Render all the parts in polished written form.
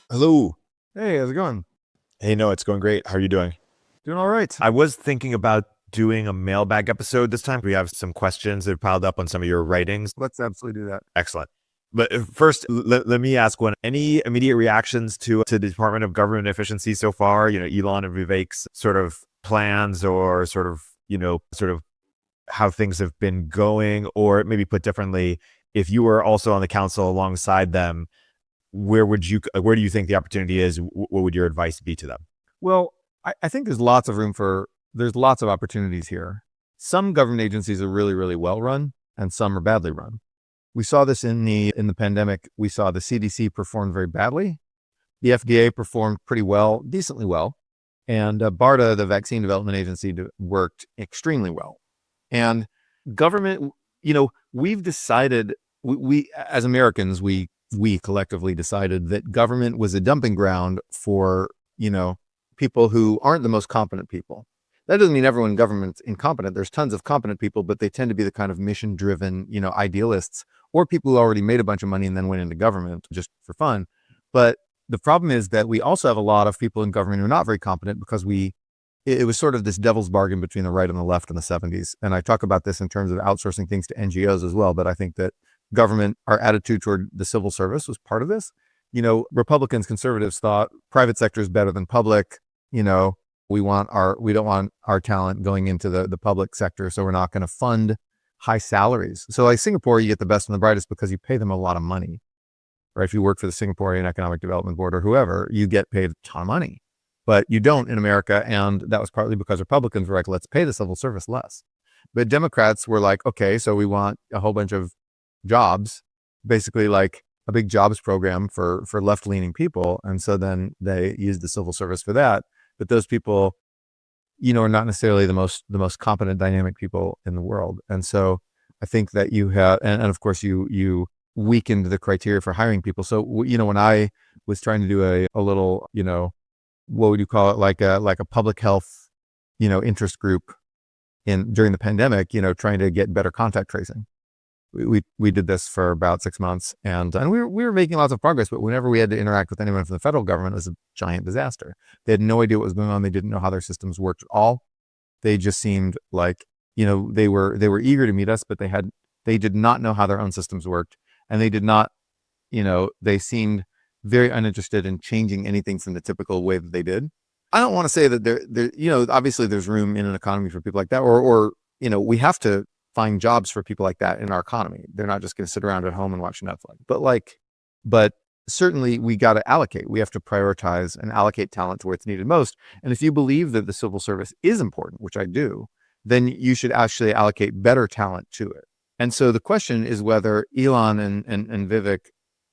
Hello. Hey, how's it going? Hey, no, it's going great. How are you doing? Doing all right. I was thinking about doing a mailbag episode this time. We have some questions that piled up on some of your writings. Let's absolutely do that. Excellent. But first, let me ask one. Any immediate reactions to the Department of Government Efficiency so far? Elon and Vivek's sort of plans, or sort of how things have been going, or maybe put differently, if you were also on the council alongside them, where do you think the opportunity is? What would your advice be to them? Well, I think there's lots of opportunities here. Some government agencies are really, really well run, and some are badly run. We saw this in the pandemic. We saw the CDC perform very badly. The FDA performed pretty well, decently well. And BARDA, the Vaccine Development Agency, worked extremely well. And government, we've decided, we as Americans, we collectively decided that government was a dumping ground for, people who aren't the most competent people. That doesn't mean everyone in government's incompetent. There's tons of competent people, but they tend to be the kind of mission-driven, idealists, or people who already made a bunch of money and then went into government just for fun. But the problem is that we also have a lot of people in government who are not very competent, because it was sort of this devil's bargain between the right and the left in the 70s. And I talk about this in terms of outsourcing things to NGOs as well. But I think that government, our attitude toward the civil service was part of this. Republicans, conservatives thought private sector is better than public. We don't want our talent going into the public sector, so we're not going to fund high salaries. So like Singapore, you get the best and the brightest because you pay them a lot of money, right? If you work for the Singaporean Economic Development Board or whoever, you get paid a ton of money, but you don't in America. And that was partly because Republicans were like, let's pay the civil service less. But Democrats were like, okay, so we want a whole bunch of jobs, basically like a big jobs program for left-leaning people. And so then they used the civil service for that. But those people, are not necessarily the most competent, dynamic people in the world. And so I think that you have, and of course you weakened the criteria for hiring people. So, when I was trying to do a little, what would you call it? Like a public health, interest group during the pandemic, trying to get better contact tracing. We did this for about 6 months, and we were making lots of progress, but whenever we had to interact with anyone from the federal government, it was a giant disaster. They had no idea what was going on. They didn't know how their systems worked at all. They just seemed like, they were eager to meet us, but they did not know how their own systems worked. And they did not, they seemed very uninterested in changing anything from the typical way that they did. I don't want to say that there, obviously there's room in an economy for people like that, or we have to find jobs for people like that in our economy. They're not just going to sit around at home and watch Netflix. But certainly we got to allocate. We have to prioritize and allocate talent to where it's needed most. And if you believe that the civil service is important, which I do, then you should actually allocate better talent to it. And so the question is whether Elon and Vivek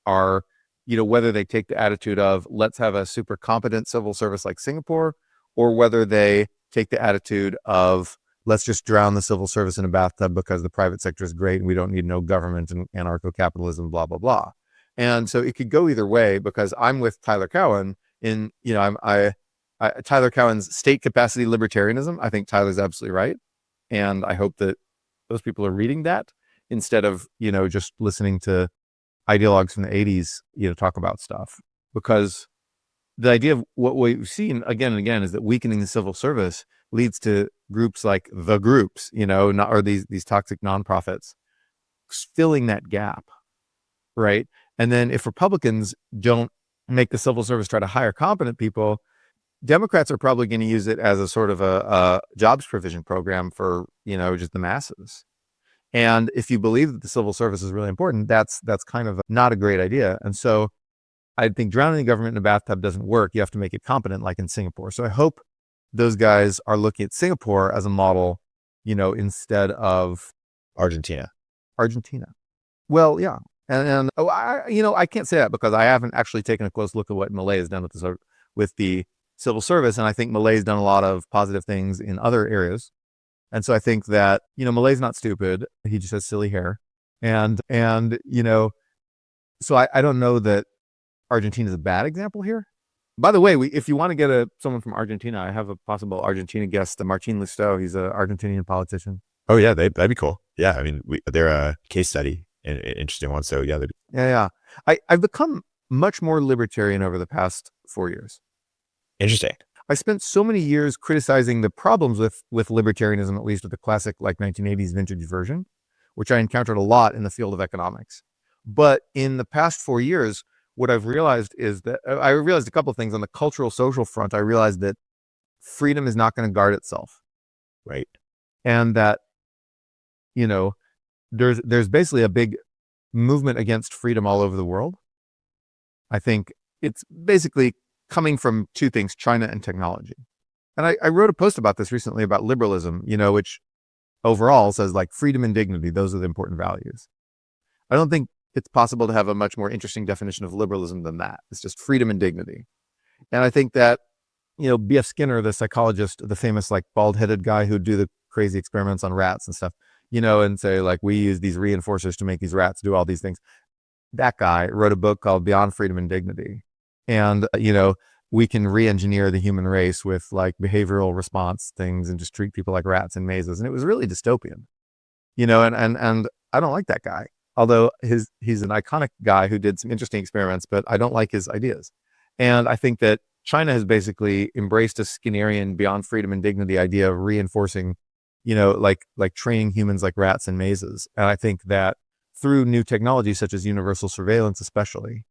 are, whether they take the attitude of let's have a super competent civil service like Singapore, or whether they take the attitude of let's just drown the civil service in a bathtub because the private sector is great and we don't need no government and anarcho-capitalism, blah, blah, blah. And so it could go either way, because I'm with Tyler Cowen in, Tyler Cowen's state capacity libertarianism. I think Tyler's absolutely right. And I hope that those people are reading that instead of, just listening to ideologues from the 80s, talk about stuff. Because the idea of what we've seen again and again is that weakening the civil service leads to groups like the groups, or these toxic nonprofits filling that gap, right? And then if Republicans don't make the civil service try to hire competent people, Democrats are probably going to use it as a sort of a jobs provision program for, just the masses. And if you believe that the civil service is really important, that's kind of not a great idea. And so I think drowning the government in a bathtub doesn't work. You have to make it competent, like in Singapore. So I hope those guys are looking at Singapore as a model, instead of Argentina. Well, yeah. And I can't say that because I haven't actually taken a close look at what Malay has done with the civil service. And I think Malay's done a lot of positive things in other areas. And so I think that, Malay's not stupid. He just has silly hair. And so I don't know that Argentina is a bad example here. By the way, if you want to get someone from Argentina, I have a possible Argentina guest, Martin Lustau. He's an Argentinian politician. Oh yeah, that'd be cool. Yeah, I mean, they're a case study, an interesting one. So yeah, Yeah. I've become much more libertarian over the past 4 years. interesting. I spent so many years criticizing the problems with libertarianism, at least with the classic like 1980s vintage version, which I encountered a lot in the field of economics. But in the past 4 years, what I've realized is that I realized a couple of things on the cultural social front. I realized that freedom is not going to guard itself, Right. and that, you know, there's basically a big movement against freedom all over the world. I think it's basically coming from two things, China and technology. And I wrote a post about this recently about liberalism, which overall says like freedom and dignity. Those are the important values. I don't think it's possible to have a much more interesting definition of liberalism than that. It's just freedom and dignity. And I think that, B.F. Skinner, the psychologist, the famous like bald-headed guy who'd do the crazy experiments on rats and stuff, and say like, we use these reinforcers to make these rats do all these things. That guy wrote a book called Beyond Freedom and Dignity. And, we can re-engineer the human race with like behavioral response things and just treat people like rats in mazes. And it was really dystopian, and I don't like that guy. Although he's an iconic guy who did some interesting experiments, but I don't like his ideas. And I think that China has basically embraced a Skinnerian beyond freedom and dignity idea of reinforcing, like training humans like rats in mazes. And I think that through new technology, such as universal surveillance, especially,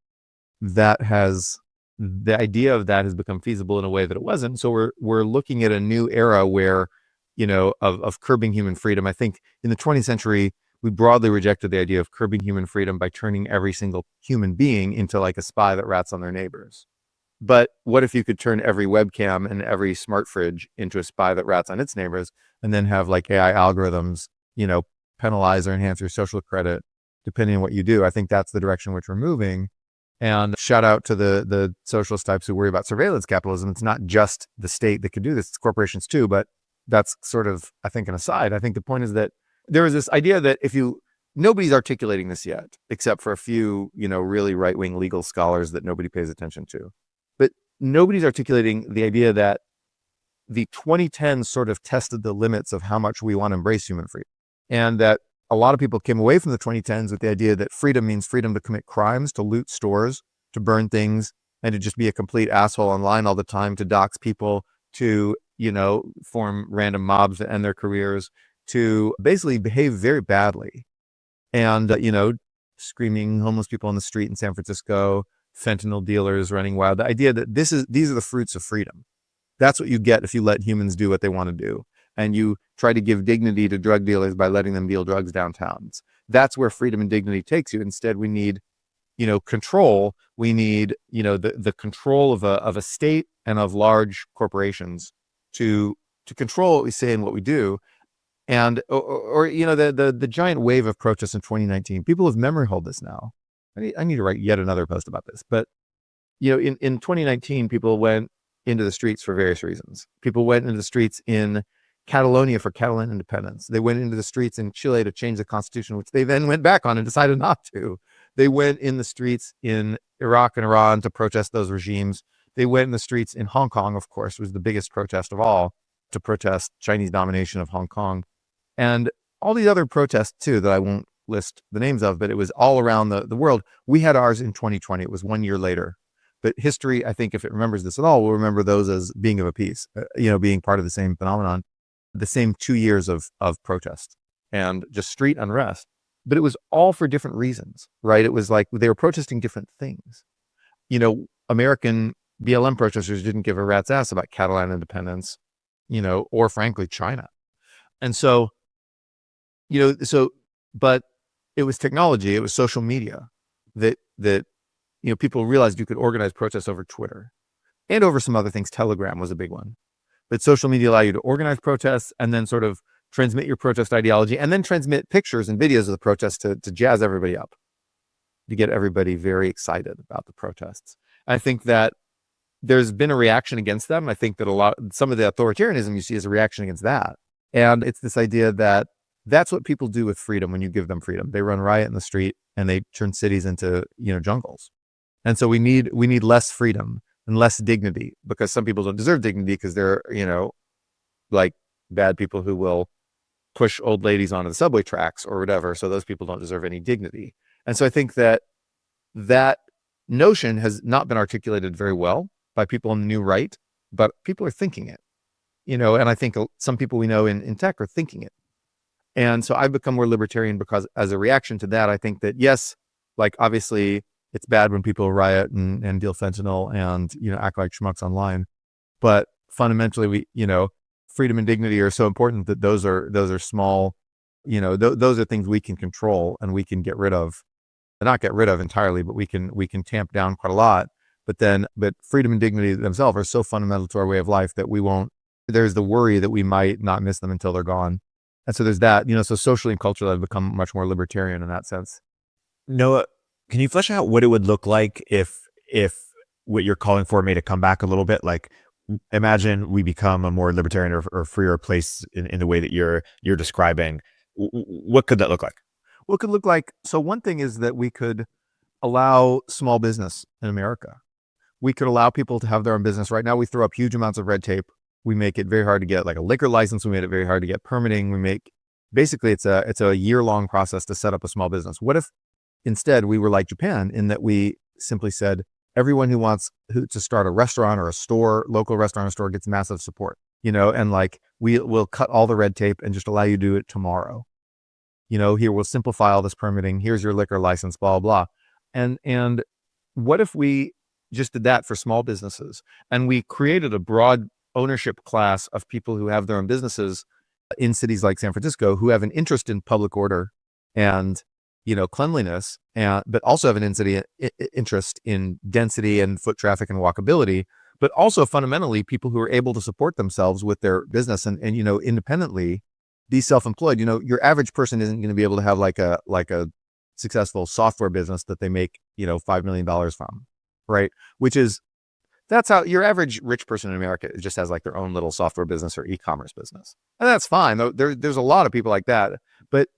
the idea of that has become feasible in a way that it wasn't. So we're looking at a new era where, of curbing human freedom. I think in the 20th century, we broadly rejected the idea of curbing human freedom by turning every single human being into like a spy that rats on their neighbors. But what if you could turn every webcam and every smart fridge into a spy that rats on its neighbors, and then have like AI algorithms, penalize or enhance your social credit depending on what you do? I think that's the direction which we're moving. And shout out to the socialist types who worry about surveillance capitalism. It's not just the state that could do this, it's corporations too, but that's sort of, I think, an aside. I think the point is that there is this idea that nobody's articulating this yet, except for a few, really right-wing legal scholars that nobody pays attention to. But nobody's articulating the idea that the 2010s sort of tested the limits of how much we want to embrace human freedom. And that a lot of people came away from the 2010s with the idea that freedom means freedom to commit crimes, to loot stores, to burn things, and to just be a complete asshole online all the time, to dox people, to, form random mobs to end their careers, to basically behave very badly. And, screaming homeless people on the street in San Francisco, fentanyl dealers running wild. The idea that these are the fruits of freedom. That's what you get if you let humans do what they want to do. And you try to give dignity to drug dealers by letting them deal drugs downtowns. That's where freedom and dignity takes you. Instead, we need, control. We need, the control of a state and of large corporations to control what we say and what we do. And, or the giant wave of protests in 2019, people have memory hold this now. I need to write yet another post about this, but, in 2019, people went into the streets for various reasons. People went into the streets in Catalonia for Catalan independence. They went into the streets in Chile to change the constitution, which they then went back on and decided not to. They went in the streets in Iraq and Iran to protest those regimes. They went in the streets in Hong Kong, of course, was the biggest protest of all, to protest Chinese domination of Hong Kong. And all these other protests too, that I won't list the names of, but it was all around the world. We had ours in 2020. It was 1 year later. But history, I think, if it remembers this at all, will remember those as being of a piece, being part of the same phenomenon, the same 2 years of protest and just street unrest. But it was all for different reasons, right? It was like they were protesting different things. American BLM protesters didn't give a rat's ass about Catalan independence, or frankly, China. And so, but it was technology, it was social media that people realized you could organize protests over Twitter and over some other things. Telegram was a big one. But social media allow you to organize protests and then sort of transmit your protest ideology and then transmit pictures and videos of the protests to jazz everybody up, to get everybody very excited about the protests. I think that there's been a reaction against them. I think that some of the authoritarianism you see is a reaction against that. And it's this idea that that's what people do with freedom when you give them freedom. They run riot in the street and they turn cities into, jungles. And so we need less freedom and less dignity, because some people don't deserve dignity because they're, like bad people who will push old ladies onto the subway tracks or whatever. So those people don't deserve any dignity. And so I think that notion has not been articulated very well by people on the new right, but people are thinking it, and I think some people we know in tech are thinking it. And so I've become more libertarian because as a reaction to that, I think that, yes, like obviously it's bad when people riot and deal fentanyl and, act like schmucks online. But fundamentally, freedom and dignity are so important that those are small, those are things we can control and we can get rid of. Not get rid of entirely, but we can tamp down quite a lot. But freedom and dignity themselves are so fundamental to our way of life that there's the worry that we might not miss them until they're gone. And so there's that, so socially and culturally, I've become much more libertarian in that sense. Noah, can you flesh out what it would look like if what you're calling for made a comeback a little bit? Like, imagine we become a more libertarian or freer place in the way that you're describing. What could that look like? What could look like? So one thing is that we could allow small business in America. We could allow people to have their own business. Right now, we throw up huge amounts of red tape. We make it very hard to get like a liquor license. We made it very hard to get permitting. Basically it's a year-long process to set up a small business. What if instead we were like Japan in that we simply said, everyone who wants to start a restaurant or a store, local restaurant or store gets massive support, and like we'll cut all the red tape and just allow you to do it tomorrow. Here we'll simplify all this permitting. Here's your liquor license, blah, blah. And what if we just did that for small businesses and we created a broad ownership class of people who have their own businesses in cities like San Francisco who have an interest in public order and, cleanliness, but also have an interest in density and foot traffic and walkability, but also fundamentally people who are able to support themselves with their business and independently be self-employed. Your average person isn't going to be able to have like a successful software business that they make, $5 million from, right? That's how your average rich person in America just has like their own little software business or e-commerce business. And that's fine. There's a lot of people like that, but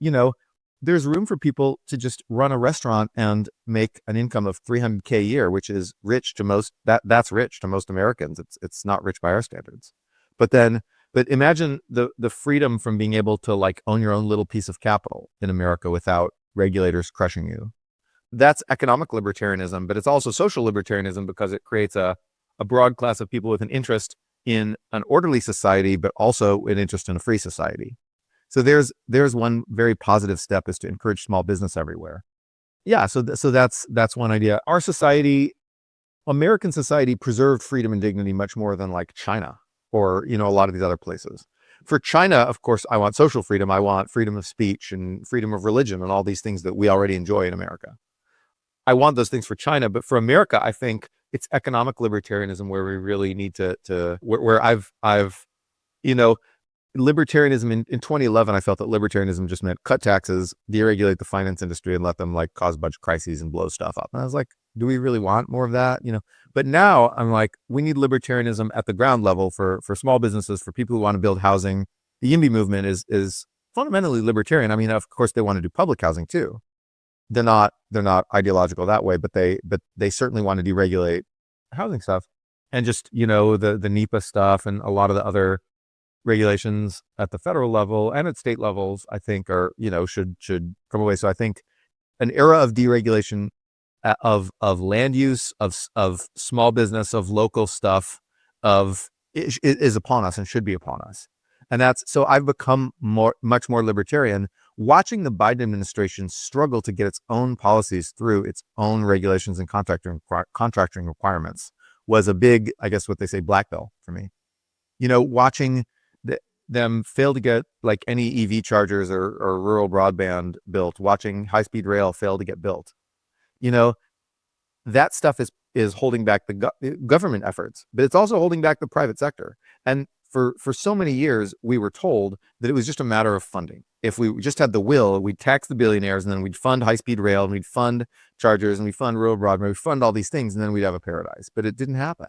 there's room for people to just run a restaurant and make an income of $300K a year, which is rich to most, that's rich to most Americans. It's not rich by our standards. But imagine the freedom from being able to like own your own little piece of capital in America without regulators crushing you. That's economic libertarianism, but it's also social libertarianism because it creates a broad class of people with an interest in an orderly society, but also an interest in a free society. So there's one very positive step is to encourage small business everywhere. Yeah. So that's one idea. Our society, American society, preserved freedom and dignity much more than like China or, a lot of these other places. For China, of course, I want social freedom. I want freedom of speech and freedom of religion and all these things that we already enjoy in America. I want those things for China, but for America, I think it's economic libertarianism where we really need where I've libertarianism in 2011, I felt that libertarianism just meant cut taxes, deregulate the finance industry and let them like cause a bunch of crises and blow stuff up. And I was like, do we really want more of that? But now I'm like, we need libertarianism at the ground level for small businesses, for people who want to build housing. The YIMBY movement is fundamentally libertarian. I mean, of course they want to do public housing too. They're not ideological that way, but they certainly want to deregulate housing stuff and just, the NEPA stuff and a lot of the other regulations at the federal level and at state levels, I think are, should come away. So I think an era of deregulation of land use, of small business, of local stuff, is upon us and should be upon us. And so I've become much more libertarian watching the Biden administration struggle to get its own policies through its own regulations and contracting requirements was a big, I guess what they say, black belt for me. Watching them fail to get like any EV chargers or rural broadband built, watching high-speed rail fail to get built. That stuff is holding back the government efforts, but it's also holding back the private sector. And for so many years, we were told that it was just a matter of funding. If we just had the will, we'd tax the billionaires and then we'd fund high-speed rail and we'd fund chargers and we'd fund rural broadband, we'd fund all these things and then we'd have a paradise. But it didn't happen.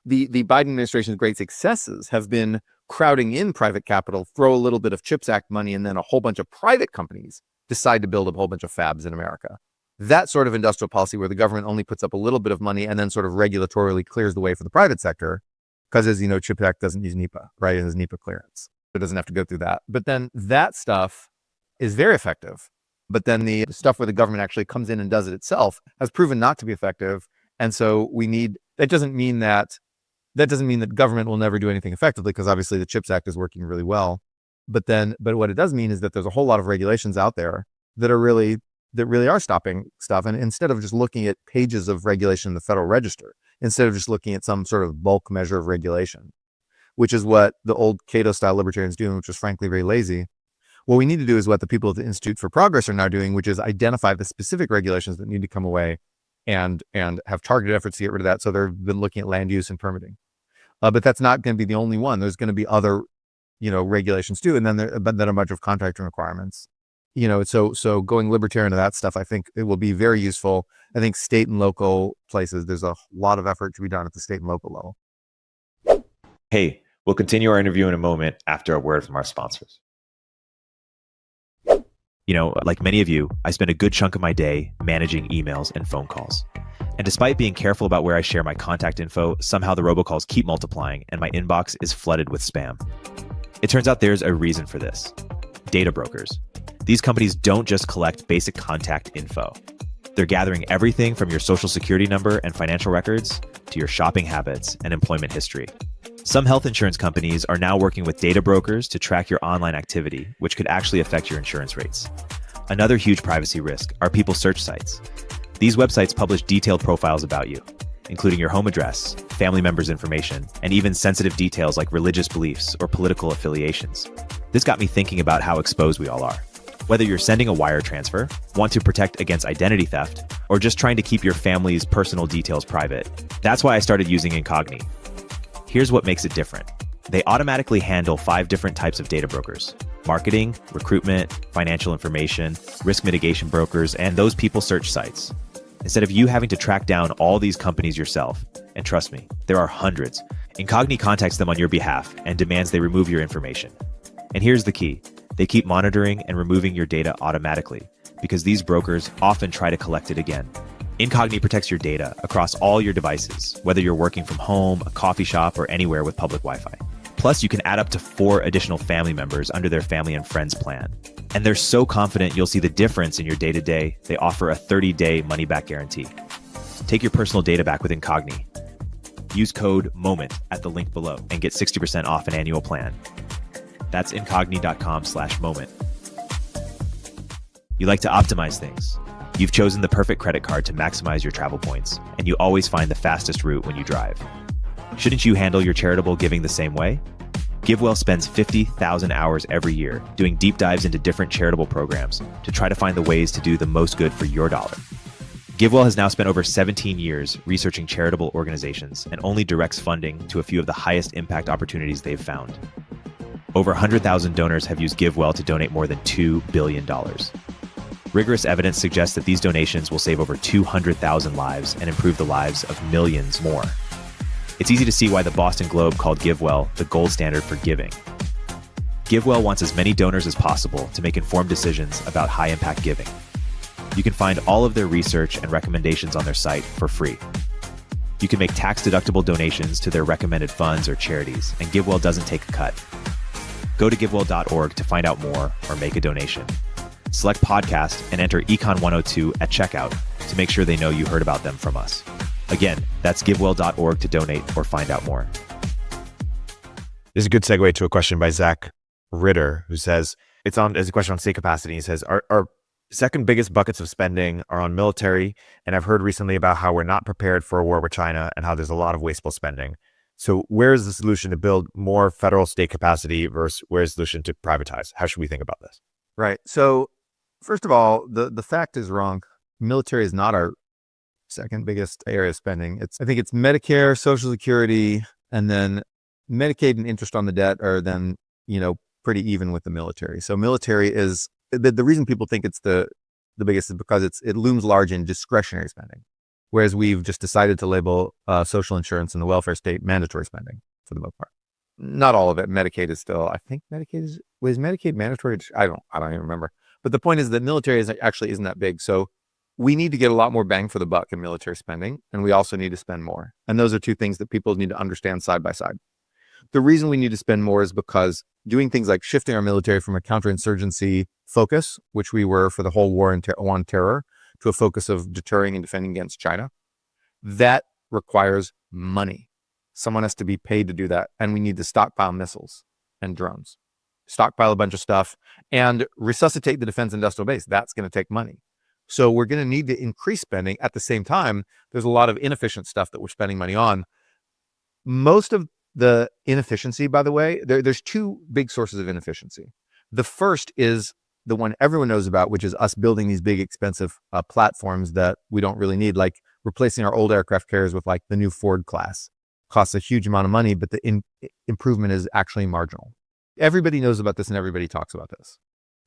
The Biden administration's great successes have been crowding in private capital, throw a little bit of CHIPS Act money, and then a whole bunch of private companies decide to build a whole bunch of fabs in America. That sort of industrial policy where the government only puts up a little bit of money and then sort of regulatorily clears the way for the private sector. Because as you know, CHIPS Act doesn't use NEPA, right? It has NEPA clearance. It doesn't have to go through that. But then that stuff is very effective. But then the stuff where the government actually comes in and does it itself has proven not to be effective. And so that doesn't mean that government will never do anything effectively, because obviously the CHIPS Act is working really well. But what it does mean is that there's a whole lot of regulations out there that really are stopping stuff. And instead of just looking at pages of regulation in the Federal Register, instead of just looking at some sort of bulk measure of regulation, which is what the old Cato-style libertarians do, which is frankly very lazy, what we need to do is what the people at the Institute for Progress are now doing, which is identify the specific regulations that need to come away and have targeted efforts to get rid of that. So they've been looking at land use and permitting. But that's not going to be the only one. There's going to be other, regulations too. And then a bunch of contracting requirements. So going libertarian to that stuff, I think it will be very useful. I think state and local places, there's a lot of effort to be done at the state and local level. Hey, we'll continue our interview in a moment after a word from our sponsors. Like many of you, I spend a good chunk of my day managing emails and phone calls. And despite being careful about where I share my contact info, somehow the robocalls keep multiplying and my inbox is flooded with spam. It turns out there's a reason for this. Data brokers. These companies don't just collect basic contact info. They're gathering everything from your social security number and financial records to your shopping habits and employment history. Some health insurance companies are now working with data brokers to track your online activity, which could actually affect your insurance rates. Another huge privacy risk are people search sites. These websites publish detailed profiles about you, including your home address, family members' information, and even sensitive details like religious beliefs or political affiliations. This got me thinking about how exposed we all are. Whether you're sending a wire transfer, want to protect against identity theft, or just trying to keep your family's personal details private, that's why I started using Incogni. Here's what makes it different. They automatically handle 5 different types of data brokers: marketing, recruitment, financial information, risk mitigation brokers, and those people search sites. Instead of you having to track down all these companies yourself, and trust me, there are hundreds, Incogni contacts them on your behalf and demands they remove your information. And here's the key. They keep monitoring and removing your data automatically, because these brokers often try to collect it again. Incogni protects your data across all your devices, whether you're working from home, a coffee shop, or anywhere with public Wi-Fi. Plus, you can add up to 4 additional family members under their family and friends plan. And they're so confident you'll see the difference in your day-to-day, they offer a 30-day money-back guarantee. Take your personal data back with Incogni. Use code MOMENT at the link below and get 60% off an annual plan. That's incogni.com/moment. You like to optimize things. You've chosen the perfect credit card to maximize your travel points, and you always find the fastest route when you drive. Shouldn't you handle your charitable giving the same way? GiveWell spends 50,000 hours every year doing deep dives into different charitable programs to try to find the ways to do the most good for your dollar. GiveWell has now spent over 17 years researching charitable organizations and only directs funding to a few of the highest impact opportunities they've found. Over 100,000 donors have used GiveWell to donate more than $2 billion. Rigorous evidence suggests that these donations will save over 200,000 lives and improve the lives of millions more. It's easy to see why the Boston Globe called GiveWell the gold standard for giving. GiveWell wants as many donors as possible to make informed decisions about high-impact giving. You can find all of their research and recommendations on their site for free. You can make tax-deductible donations to their recommended funds or charities, and GiveWell doesn't take a cut. Go to givewell.org to find out more or make a donation. Select podcast and enter Econ102 at checkout to make sure they know you heard about them from us. Again, that's givewell.org to donate or find out more. This is a good segue to a question by Zach Ritter, who says, it's a question on state capacity. He says, our second biggest buckets of spending are on military, and I've heard recently about how we're not prepared for a war with China and how there's a lot of wasteful spending. So where is the solution to build more federal state capacity versus where's the solution to privatize? How should we think about this? Right. So first of all, the fact is wrong. Military is not our second biggest area of spending. I think it's Medicare, Social Security, and then Medicaid and interest on the debt are then, pretty even with the military. So military is the reason people think it's the biggest is because it looms large in discretionary spending. Whereas we've just decided to label social insurance and the welfare state mandatory spending for the most part. Not all of it. Medicaid is still, I think was Medicaid mandatory? I don't even remember. But the point is that military isn't that big. So we need to get a lot more bang for the buck in military spending, and we also need to spend more. And those are two things that people need to understand side by side. The reason we need to spend more is because doing things like shifting our military from a counterinsurgency focus, which we were for the whole war on terror, to a focus of deterring and defending against China, that requires money. Someone has to be paid to do that. And we need to stockpile missiles and drones, stockpile a bunch of stuff, and resuscitate the defense industrial base. That's going to take money. So we're going to need to increase spending. At the same time, there's a lot of inefficient stuff that we're spending money on. Most of the inefficiency, by the way, there's two big sources of inefficiency. The first is the one everyone knows about, which is us building these big, expensive platforms that we don't really need, like replacing our old aircraft carriers with like the new Ford class. Costs a huge amount of money, but the improvement is actually marginal. Everybody knows about this and everybody talks about this.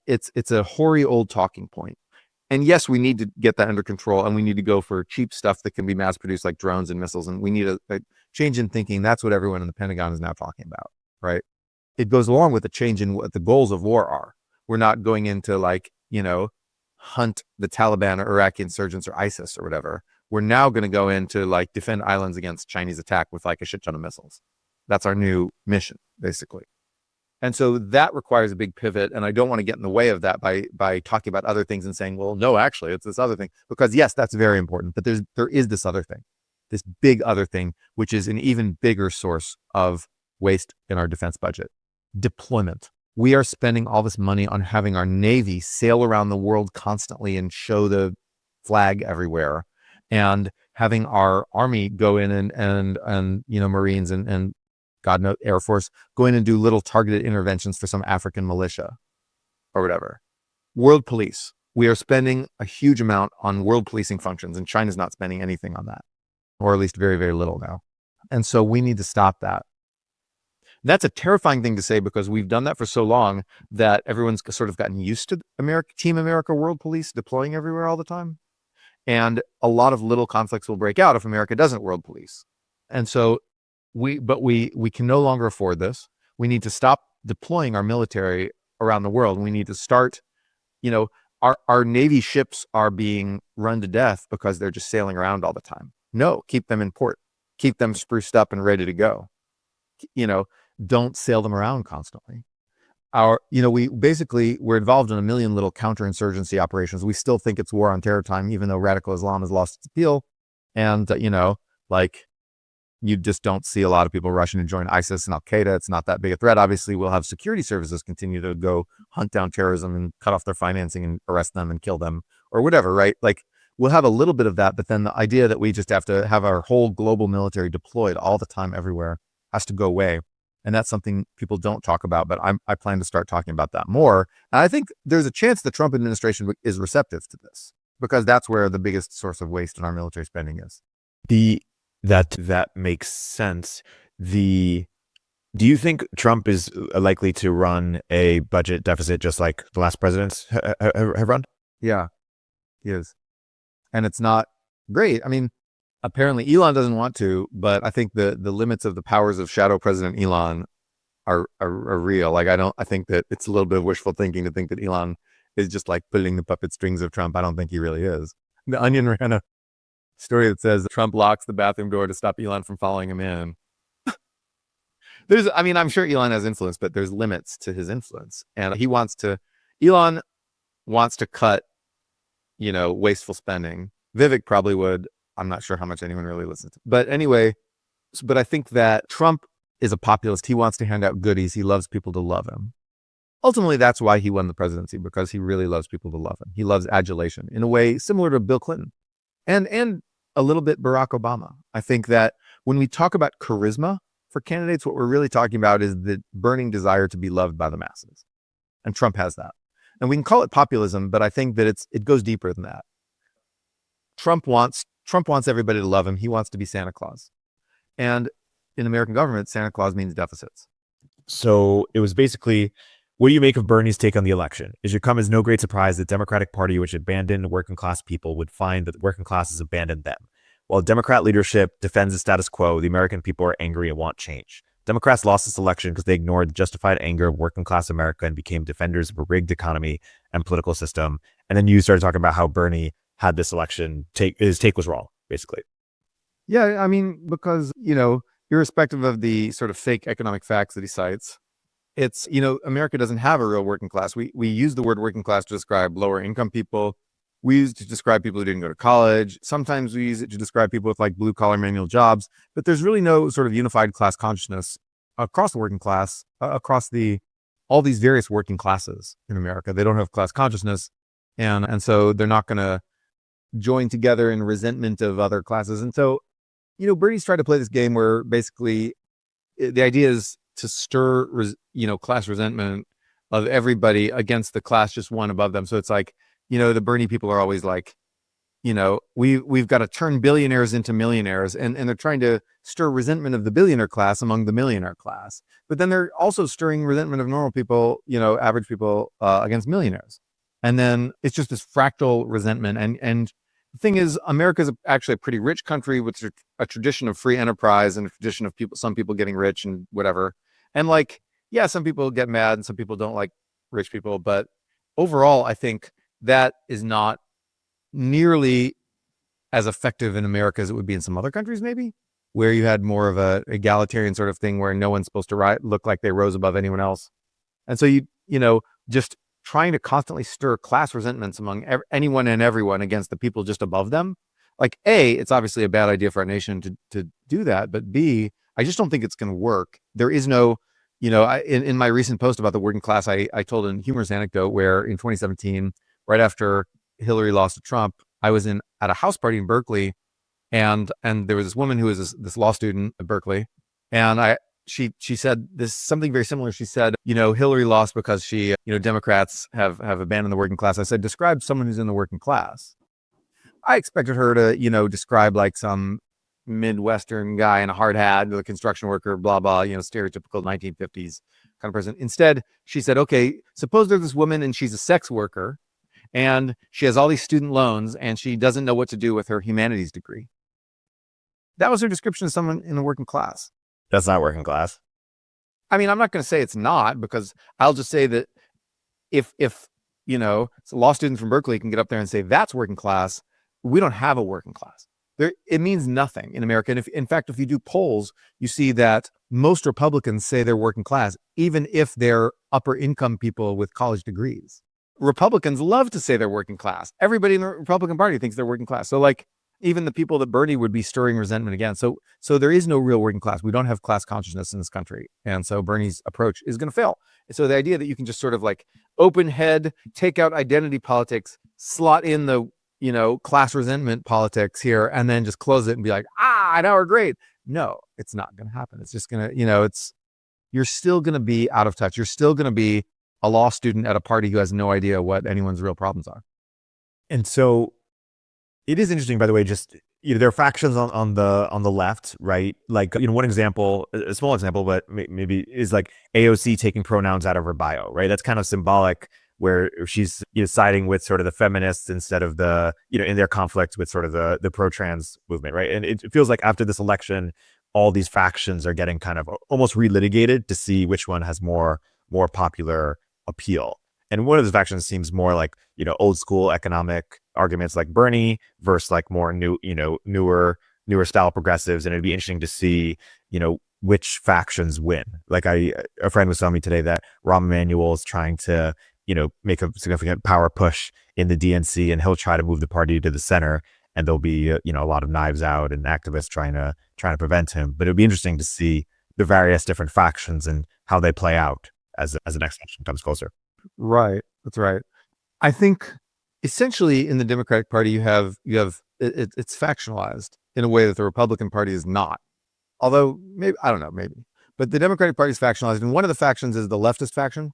It's a hoary old talking point. And yes, we need to get that under control, and we need to go for cheap stuff that can be mass produced like drones and missiles. And we need a change in thinking. That's what everyone in the Pentagon is now talking about, right? It goes along with the change in what the goals of war are. We're not going into like, hunt the Taliban or Iraqi insurgents or ISIS or whatever. We're now going to go into like defend islands against Chinese attack with like a shit ton of missiles. That's our new mission, basically. And so that requires a big pivot. And I don't want to get in the way of that by talking about other things and saying, well, no, actually, it's this other thing. Because yes, that's very important. But there is this other thing, this big other thing, which is an even bigger source of waste in our defense budget. Deployment. We are spending all this money on having our Navy sail around the world constantly and show the flag everywhere, and having our Army go in and Marines and God knows, Air Force, go in and do little targeted interventions for some African militia or whatever. World police. We are spending a huge amount on world policing functions, and China's not spending anything on that, or at least very, very little now. And so we need to stop that. That's a terrifying thing to say, because we've done that for so long that everyone's sort of gotten used to Team America World Police deploying everywhere all the time. And a lot of little conflicts will break out if America doesn't world police. And so we can no longer afford this. We need to stop deploying our military around the world. We need to start, our Navy ships are being run to death because they're just sailing around all the time. No, keep them in port, keep them spruced up and ready to go. Don't sail them around constantly. We're involved in a million little counterinsurgency operations. We still think it's war on terror time, even though radical Islam has lost its appeal. And, you just don't see a lot of people rushing to join ISIS and Al-Qaeda. It's not that big a threat. Obviously, we'll have security services continue to go hunt down terrorism and cut off their financing and arrest them and kill them or whatever, right? Like, we'll have a little bit of that, but then the idea that we just have to have our whole global military deployed all the time everywhere has to go away. And that's something people don't talk about, but I plan to start talking about that more. And I think there's a chance the Trump administration is receptive to this, because that's where the biggest source of waste in our military spending is. That makes sense. Do you think Trump is likely to run a budget deficit just like the last presidents have run? Yeah, he is. And it's not great. I mean, apparently Elon doesn't want to, but I think the limits of the powers of shadow President Elon are real. I think that it's a little bit of wishful thinking to think that Elon is just like pulling the puppet strings of Trump. I don't think he really is. The Onion ran a story that says Trump locks the bathroom door to stop Elon from following him in. I'm sure Elon has influence, but there's limits to his influence. And Elon wants to cut, wasteful spending. Vivek probably would. I'm not sure how much anyone really listens to. But anyway, but I think that Trump is a populist. He wants to hand out goodies. He loves people to love him. Ultimately, that's why he won the presidency, because he really loves people to love him. He loves adulation in a way similar to Bill Clinton and a little bit Barack Obama. I think that when we talk about charisma for candidates, what we're really talking about is the burning desire to be loved by the masses. And Trump has that. And we can call it populism, but I think that it goes deeper than that. Trump wants everybody to love him. He wants to be Santa Claus. And in American government, Santa Claus means deficits. So it was basically, what do you make of Bernie's take on the election? It should come as no great surprise that the Democratic Party, which abandoned working class people, would find that the working classes abandoned them. While Democrat leadership defends the status quo, the American people are angry and want change. Democrats lost this election because they ignored the justified anger of working class America and became defenders of a rigged economy and political system. And then you started talking about how Bernie had this election his take was wrong, basically. Yeah, because, irrespective of the sort of fake economic facts that he cites, it's, America doesn't have a real working class. We use the word working class to describe lower income people. We use it to describe people who didn't go to college. Sometimes we use it to describe people with like blue collar manual jobs, but there's really no sort of unified class consciousness across the working class, across all these various working classes in America. They don't have class consciousness. And so they're not going to join together in resentment of other classes. And so, Bernie's tried to play this game where basically the idea is to stir, class resentment of everybody against the class just one above them. So it's like, the Bernie people are always like, we've got to turn billionaires into millionaires, and they're trying to stir resentment of the billionaire class among the millionaire class. But then they're also stirring resentment of normal people, average people against millionaires. And then it's just this fractal resentment. And the thing is, America is actually a pretty rich country with a tradition of free enterprise and a tradition of some people getting rich and whatever. And like, yeah, some people get mad and some people don't like rich people. But overall, I think that is not nearly as effective in America as it would be in some other countries, maybe, where you had more of a egalitarian sort of thing where no one's supposed to look like they rose above anyone else. And so just trying to constantly stir class resentments among anyone and everyone against the people just above them. Like, A, it's obviously a bad idea for our nation to do that. But B, I just don't think it's going to work. There is no, in my recent post about the working class, I told a humorous anecdote where in 2017, right after Hillary lost to Trump, I was at a house party in Berkeley, and there was this woman who was this law student at Berkeley, and she said something very similar. She said, Hillary lost because Democrats have abandoned the working class. I said, describe someone who's in the working class. I expected her to, describe like some Midwestern guy in a hard hat, a construction worker, blah, blah, stereotypical 1950s kind of person. Instead, she said, okay, suppose there's this woman and she's a sex worker and she has all these student loans and she doesn't know what to do with her humanities degree. That was her description of someone in the working class. That's not working class. I mean, I'm not going to say it's not, because I'll just say that if law students from Berkeley can get up there and say that's working class, we don't have a working class. It means nothing in America. And in fact, if you do polls, you see that most Republicans say they're working class, even if they're upper income people with college degrees. Republicans love to say they're working class. Everybody in the Republican Party thinks they're working class. So like, even the people that Bernie would be stirring resentment against. So there is no real working class. We don't have class consciousness in this country. And so Bernie's approach is going to fail. So the idea that you can just sort of like open head, take out identity politics, slot in the, class resentment politics here, and then just close it and be like, now we're great. No, it's not going to happen. It's just going to, you're still going to be out of touch. You're still going to be a law student at a party who has no idea what anyone's real problems are. And so it is interesting, by the way, just, there are factions on the left, right? Like, one example, a small example, but maybe is like AOC taking pronouns out of her bio, right? That's kind of symbolic, where she's siding with sort of the feminists instead of the, in their conflict with sort of the pro-trans movement, right? And it feels like after this election, all these factions are getting kind of almost relitigated to see which one has more popular appeal. And one of the factions seems more like, old school economic arguments like Bernie versus like more newer style progressives. And it'd be interesting to see, which factions win. Like a friend was telling me today that Rahm Emanuel is trying to, make a significant power push in the DNC, and he'll try to move the party to the center. And there'll be, a lot of knives out and activists trying to prevent him. But it'd be interesting to see the various different factions and how they play out as the next election comes closer. Right. That's right. I think essentially in the Democratic Party, it's factionalized in a way that the Republican Party is not. Although maybe, I don't know, maybe. But the Democratic Party is factionalized. And one of the factions is the leftist faction,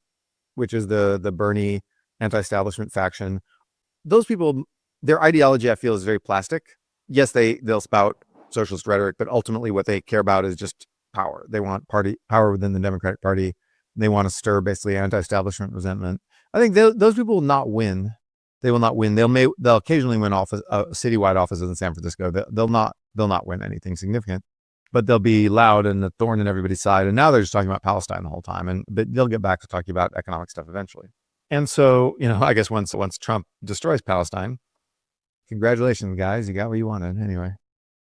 which is the Bernie anti-establishment faction. Those people, their ideology, I feel, is very plastic. Yes, they'll spout socialist rhetoric, but ultimately what they care about is just power. They want power within the Democratic Party. They want to stir basically anti-establishment resentment. I think those people will not win. They will not win. They'll occasionally win citywide offices in San Francisco. They'll not win anything significant, but they'll be loud and a thorn in everybody's side. And now they're just talking about Palestine the whole time. But they'll get back to talking about economic stuff eventually. And so, I guess once Trump destroys Palestine, congratulations, guys, you got what you wanted anyway.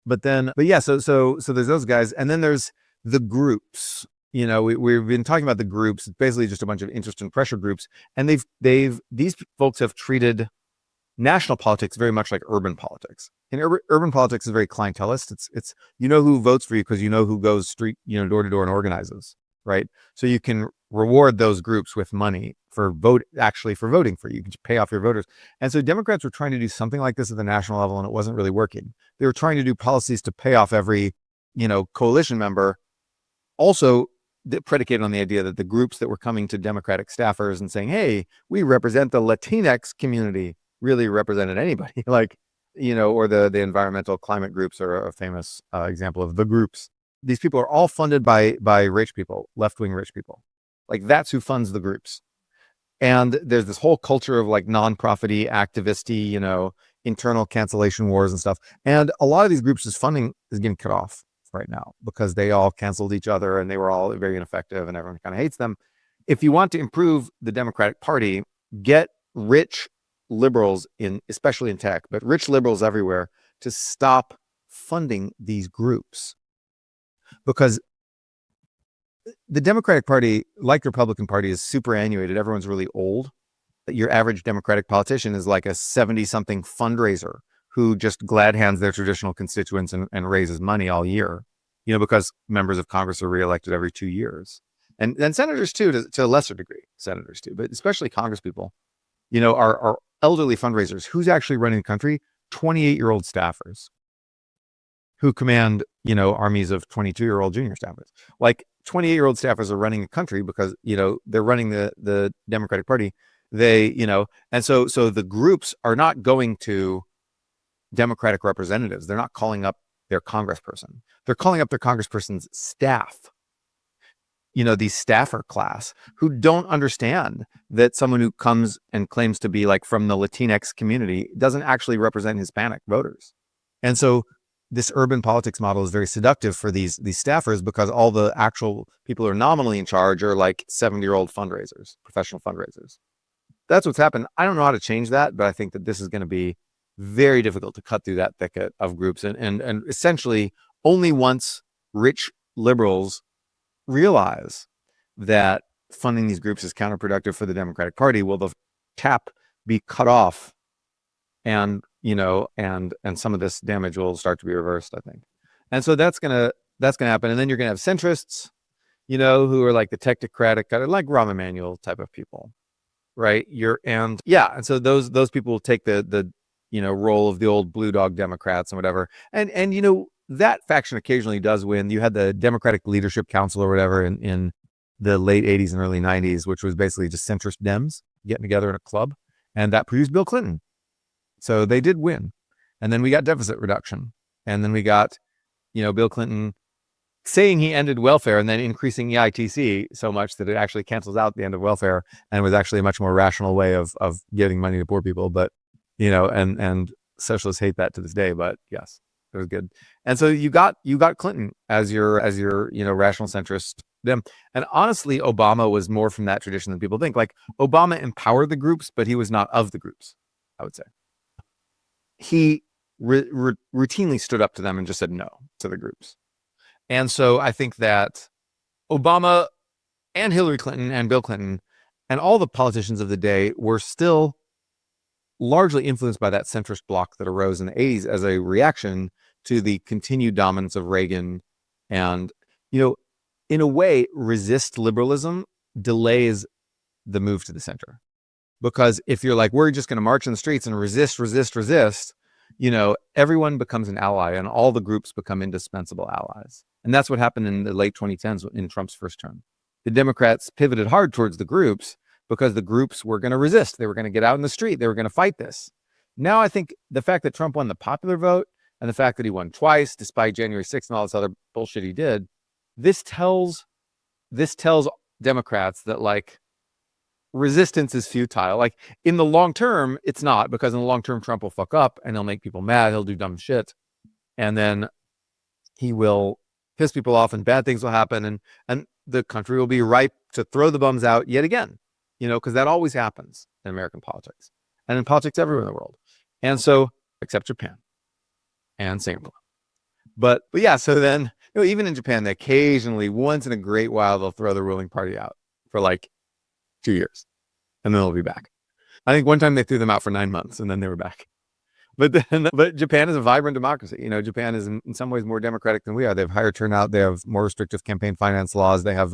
but yeah, so there's those guys, and then there's the groups. We've been talking about the groups. It's basically just a bunch of interest and pressure groups, and these folks have treated national politics very much like urban politics. And urban politics is very clientelist. It's who votes for you because who goes door to door and organizes, right? So you can reward those groups with money for voting for you. You can pay off your voters. And so Democrats were trying to do something like this at the national level, and it wasn't really working. They were trying to do policies to pay off every, coalition member, also predicated on the idea that the groups that were coming to Democratic staffers and saying, hey, we represent the Latinx community, really represented anybody, or the environmental climate groups are a famous example of the groups. These people are all funded by rich people, left-wing rich people. That's who funds the groups. And there's this whole culture of non-profity, activisty, internal cancellation wars and stuff. And a lot of these groups' funding is getting cut off right now because they all canceled each other and they were all very ineffective and everyone kind of hates them. If you want to improve the Democratic Party, get rich liberals especially in tech, but rich liberals everywhere to stop funding these groups. Because the Democratic Party, like the Republican Party, is superannuated. Everyone's really old. Your average Democratic politician is like a 70-something fundraiser who just glad hands their traditional constituents and raises money all year, because members of Congress are reelected every 2 years. And senators too, to a lesser degree, senators too, but especially Congress people, are elderly fundraisers. Who's actually running the country? 28-year-old staffers who command, armies of 22-year-old junior staffers. 28-year-old staffers are running the country because, they're running the Democratic Party. They, and so the groups are not going to Democratic representatives. They're not calling up their congressperson. They're calling up their congressperson's staff. These staffer class who don't understand that someone who comes and claims to be from the Latinx community doesn't actually represent Hispanic voters. And so this urban politics model is very seductive for these staffers because all the actual people who are nominally in charge are 70-year-old fundraisers, professional fundraisers. That's what's happened. I don't know how to change that, but I think that this is going to be very difficult to cut through that thicket of groups. And essentially only once rich liberals realize that funding these groups is counterproductive for the Democratic Party will the tap be cut off, and some of this damage will start to be reversed, I think. And so that's gonna happen. And then you're gonna have centrists, who are the technocratic, kind of like Rahm Emanuel type of people, right? And so those people will take the role of the old blue dog Democrats and whatever. And that faction occasionally does win. You had the Democratic Leadership Council or whatever in the late 80s and early 90s, which was basically just centrist Dems getting together in a club, and that produced Bill Clinton. So they did win. And then we got deficit reduction. And then we got, Bill Clinton saying he ended welfare and then increasing EITC so much that it actually cancels out the end of welfare and was actually a much more rational way of giving money to poor people. But, and socialists hate that to this day, but yes, it was good. And so you got Clinton as your rational centrist Dem. And honestly, Obama was more from that tradition than people think. Obama empowered the groups, but he was not of the groups, I would say. He routinely stood up to them and just said no to the groups. And so I think that Obama and Hillary Clinton and Bill Clinton and all the politicians of the day were still largely influenced by that centrist bloc that arose in the 80s as a reaction to the continued dominance of Reagan. And, in a way, resist liberalism delays the move to the center. Because if you're we're just going to march in the streets and resist, everyone becomes an ally and all the groups become indispensable allies. And that's what happened in the late 2010s in Trump's first term. The Democrats pivoted hard towards the groups because the groups were going to resist. They were going to get out in the street. They were going to fight this. Now, I think the fact that Trump won the popular vote and the fact that he won twice, despite January 6th and all this other bullshit he did, this tells Democrats that resistance is futile. In the long term, it's not, because in the long term, Trump will fuck up and he'll make people mad. He'll do dumb shit. And then he will piss people off and bad things will happen. And the country will be ripe to throw the bums out yet again, because that always happens in American politics and in politics everywhere in the world. And so, except Japan and Singapore. But yeah, so then, even in Japan, occasionally, once in a great while, they'll throw the ruling party out for like 2 years, and then they'll be back. I think one time they threw them out for 9 months, and then they were back. But Japan is a vibrant democracy. Japan is in some ways more democratic than we are. They have higher turnout. They have more restrictive campaign finance laws. They have,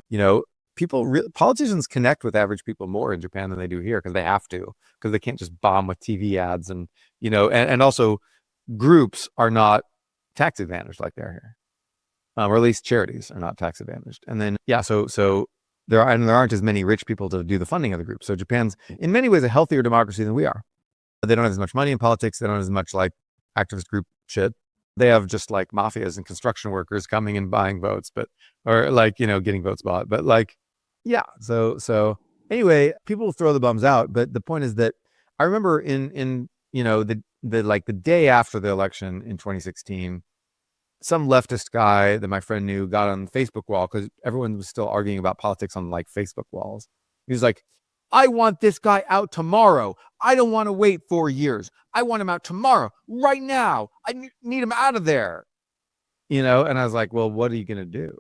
politicians connect with average people more in Japan than they do here because they have to, because they can't just bomb with TV ads and also groups are not tax advantaged like they're here, or at least charities are not tax advantaged. And then so there aren't as many rich people to do the funding of the group. So Japan's in many ways a healthier democracy than we are. They don't have as much money in politics. They don't have as much like activist group shit. They have just like mafias and construction workers coming and buying votes, or getting votes bought. But so anyway, people throw the bums out. But the point is that I remember in the day after the election in 2016, some leftist guy that my friend knew got on the Facebook wall because everyone was still arguing about politics on like Facebook walls. He was like, I want this guy out tomorrow. I don't want to wait 4 years. I want him out tomorrow, right now. I need him out of there. And I was like, well, what are you going to do?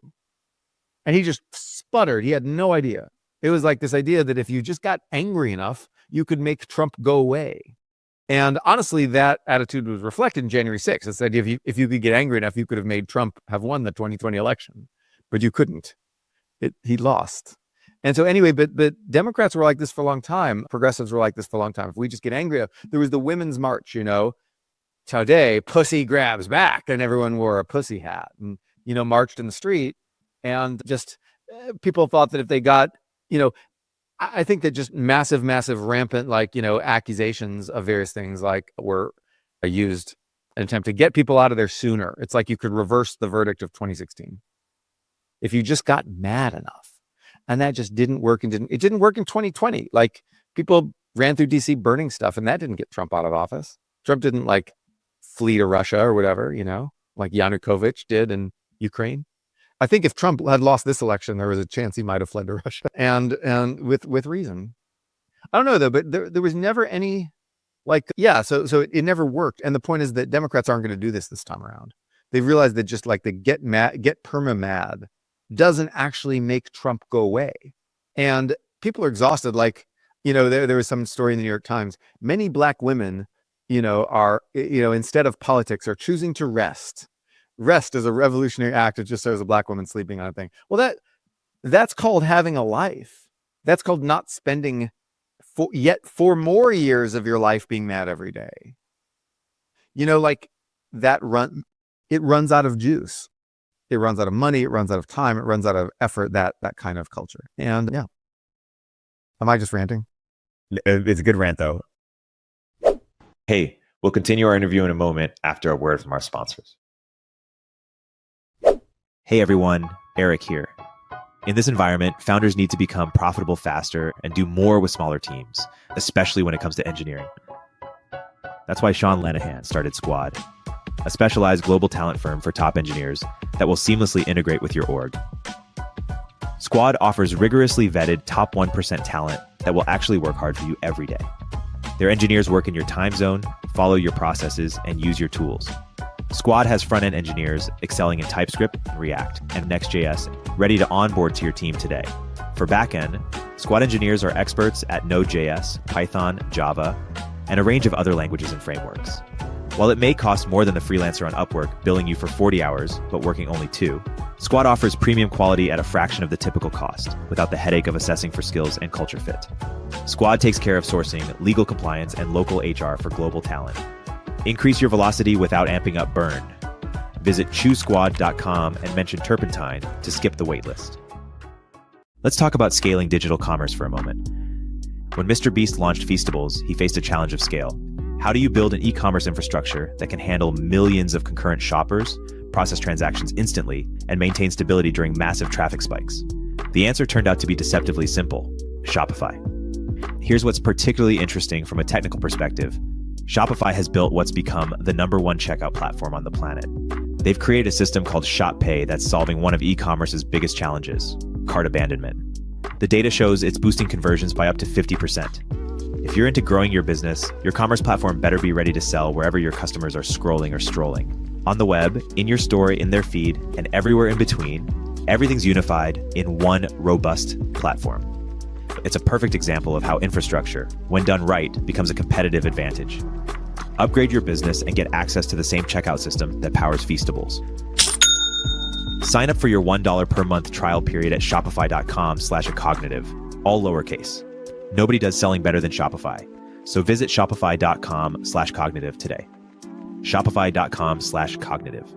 And he just sputtered. He had no idea. It was like this idea that if you just got angry enough, you could make Trump go away. And honestly, that attitude was reflected in January 6th. It's the idea if you could get angry enough, you could have made Trump have won the 2020 election, but you couldn't. He lost. And so anyway, but Democrats were like this for a long time. Progressives were like this for a long time. If we just get angry, there was the Women's March, today, pussy grabs back, and everyone wore a pussy hat and, marched in the street. And just people thought that if they got, I think that just massive, rampant, accusations of various things were used in an attempt to get people out of there sooner. It's like you could reverse the verdict of 2016 if you just got mad enough. And that just didn't work. It didn't work in 2020. Like people ran through DC burning stuff, and that didn't get Trump out of office. Trump didn't flee to Russia or whatever, like Yanukovych did in Ukraine. I think if Trump had lost this election, there was a chance he might have fled to Russia, and with reason. I don't know though, but there was never any so it never worked. And the point is that Democrats aren't going to do this time around. They've realized that just the get perma mad doesn't actually make Trump go away. And people are exhausted. There was some story in the New York Times. Many Black women, are, instead of politics, are choosing to rest. Rest is a revolutionary act. It just shows a Black woman sleeping on a thing. Well, that's called having a life. That's called not spending 4 more years of your life being mad every day. It runs out of juice. It runs out of money. It runs out of time. It runs out of effort, that kind of culture. And yeah. Am I just ranting? It's a good rant, though. Hey, we'll continue our interview in a moment after a word from our sponsors. Hey, everyone. Erik here. In this environment, founders need to become profitable faster and do more with smaller teams, especially when it comes to engineering. That's why Sean Lanahan started Squad, a specialized global talent firm for top engineers that will seamlessly integrate with your org. Squad offers rigorously vetted top 1% talent that will actually work hard for you every day. Their engineers work in your time zone, follow your processes, and use your tools. Squad has front-end engineers excelling in TypeScript, React, and Next.js ready to onboard to your team today. For backend, Squad engineers are experts at Node.js, Python, Java, and a range of other languages and frameworks. While it may cost more than the freelancer on Upwork billing you for 40 hours, but working only 2, Squad offers premium quality at a fraction of the typical cost, without the headache of assessing for skills and culture fit. Squad takes care of sourcing, legal compliance, and local HR for global talent. Increase your velocity without amping up burn. Visit choosesquad.com and mention Turpentine to skip the waitlist. Let's talk about scaling digital commerce for a moment. When Mr. Beast launched Feastables, he faced a challenge of scale. How do you build an e-commerce infrastructure that can handle millions of concurrent shoppers, process transactions instantly, and maintain stability during massive traffic spikes? The answer turned out to be deceptively simple: Shopify. Here's what's particularly interesting from a technical perspective. Shopify has built what's become the #1 checkout platform on the planet. They've created a system called Shop Pay that's solving one of e-commerce's biggest challenges: cart abandonment. The data shows it's boosting conversions by up to 50%. If you're into growing your business, your commerce platform better be ready to sell wherever your customers are scrolling or strolling. On the web, in your store, in their feed, and everywhere in between, everything's unified in one robust platform. It's a perfect example of how infrastructure, when done right, becomes a competitive advantage. Upgrade your business and get access to the same checkout system that powers Feastables. Sign up for your $1 per month trial period at shopify.com/acognitive, all lowercase. Nobody does selling better than Shopify. So visit shopify.com/cognitive today. Shopify.com/cognitive.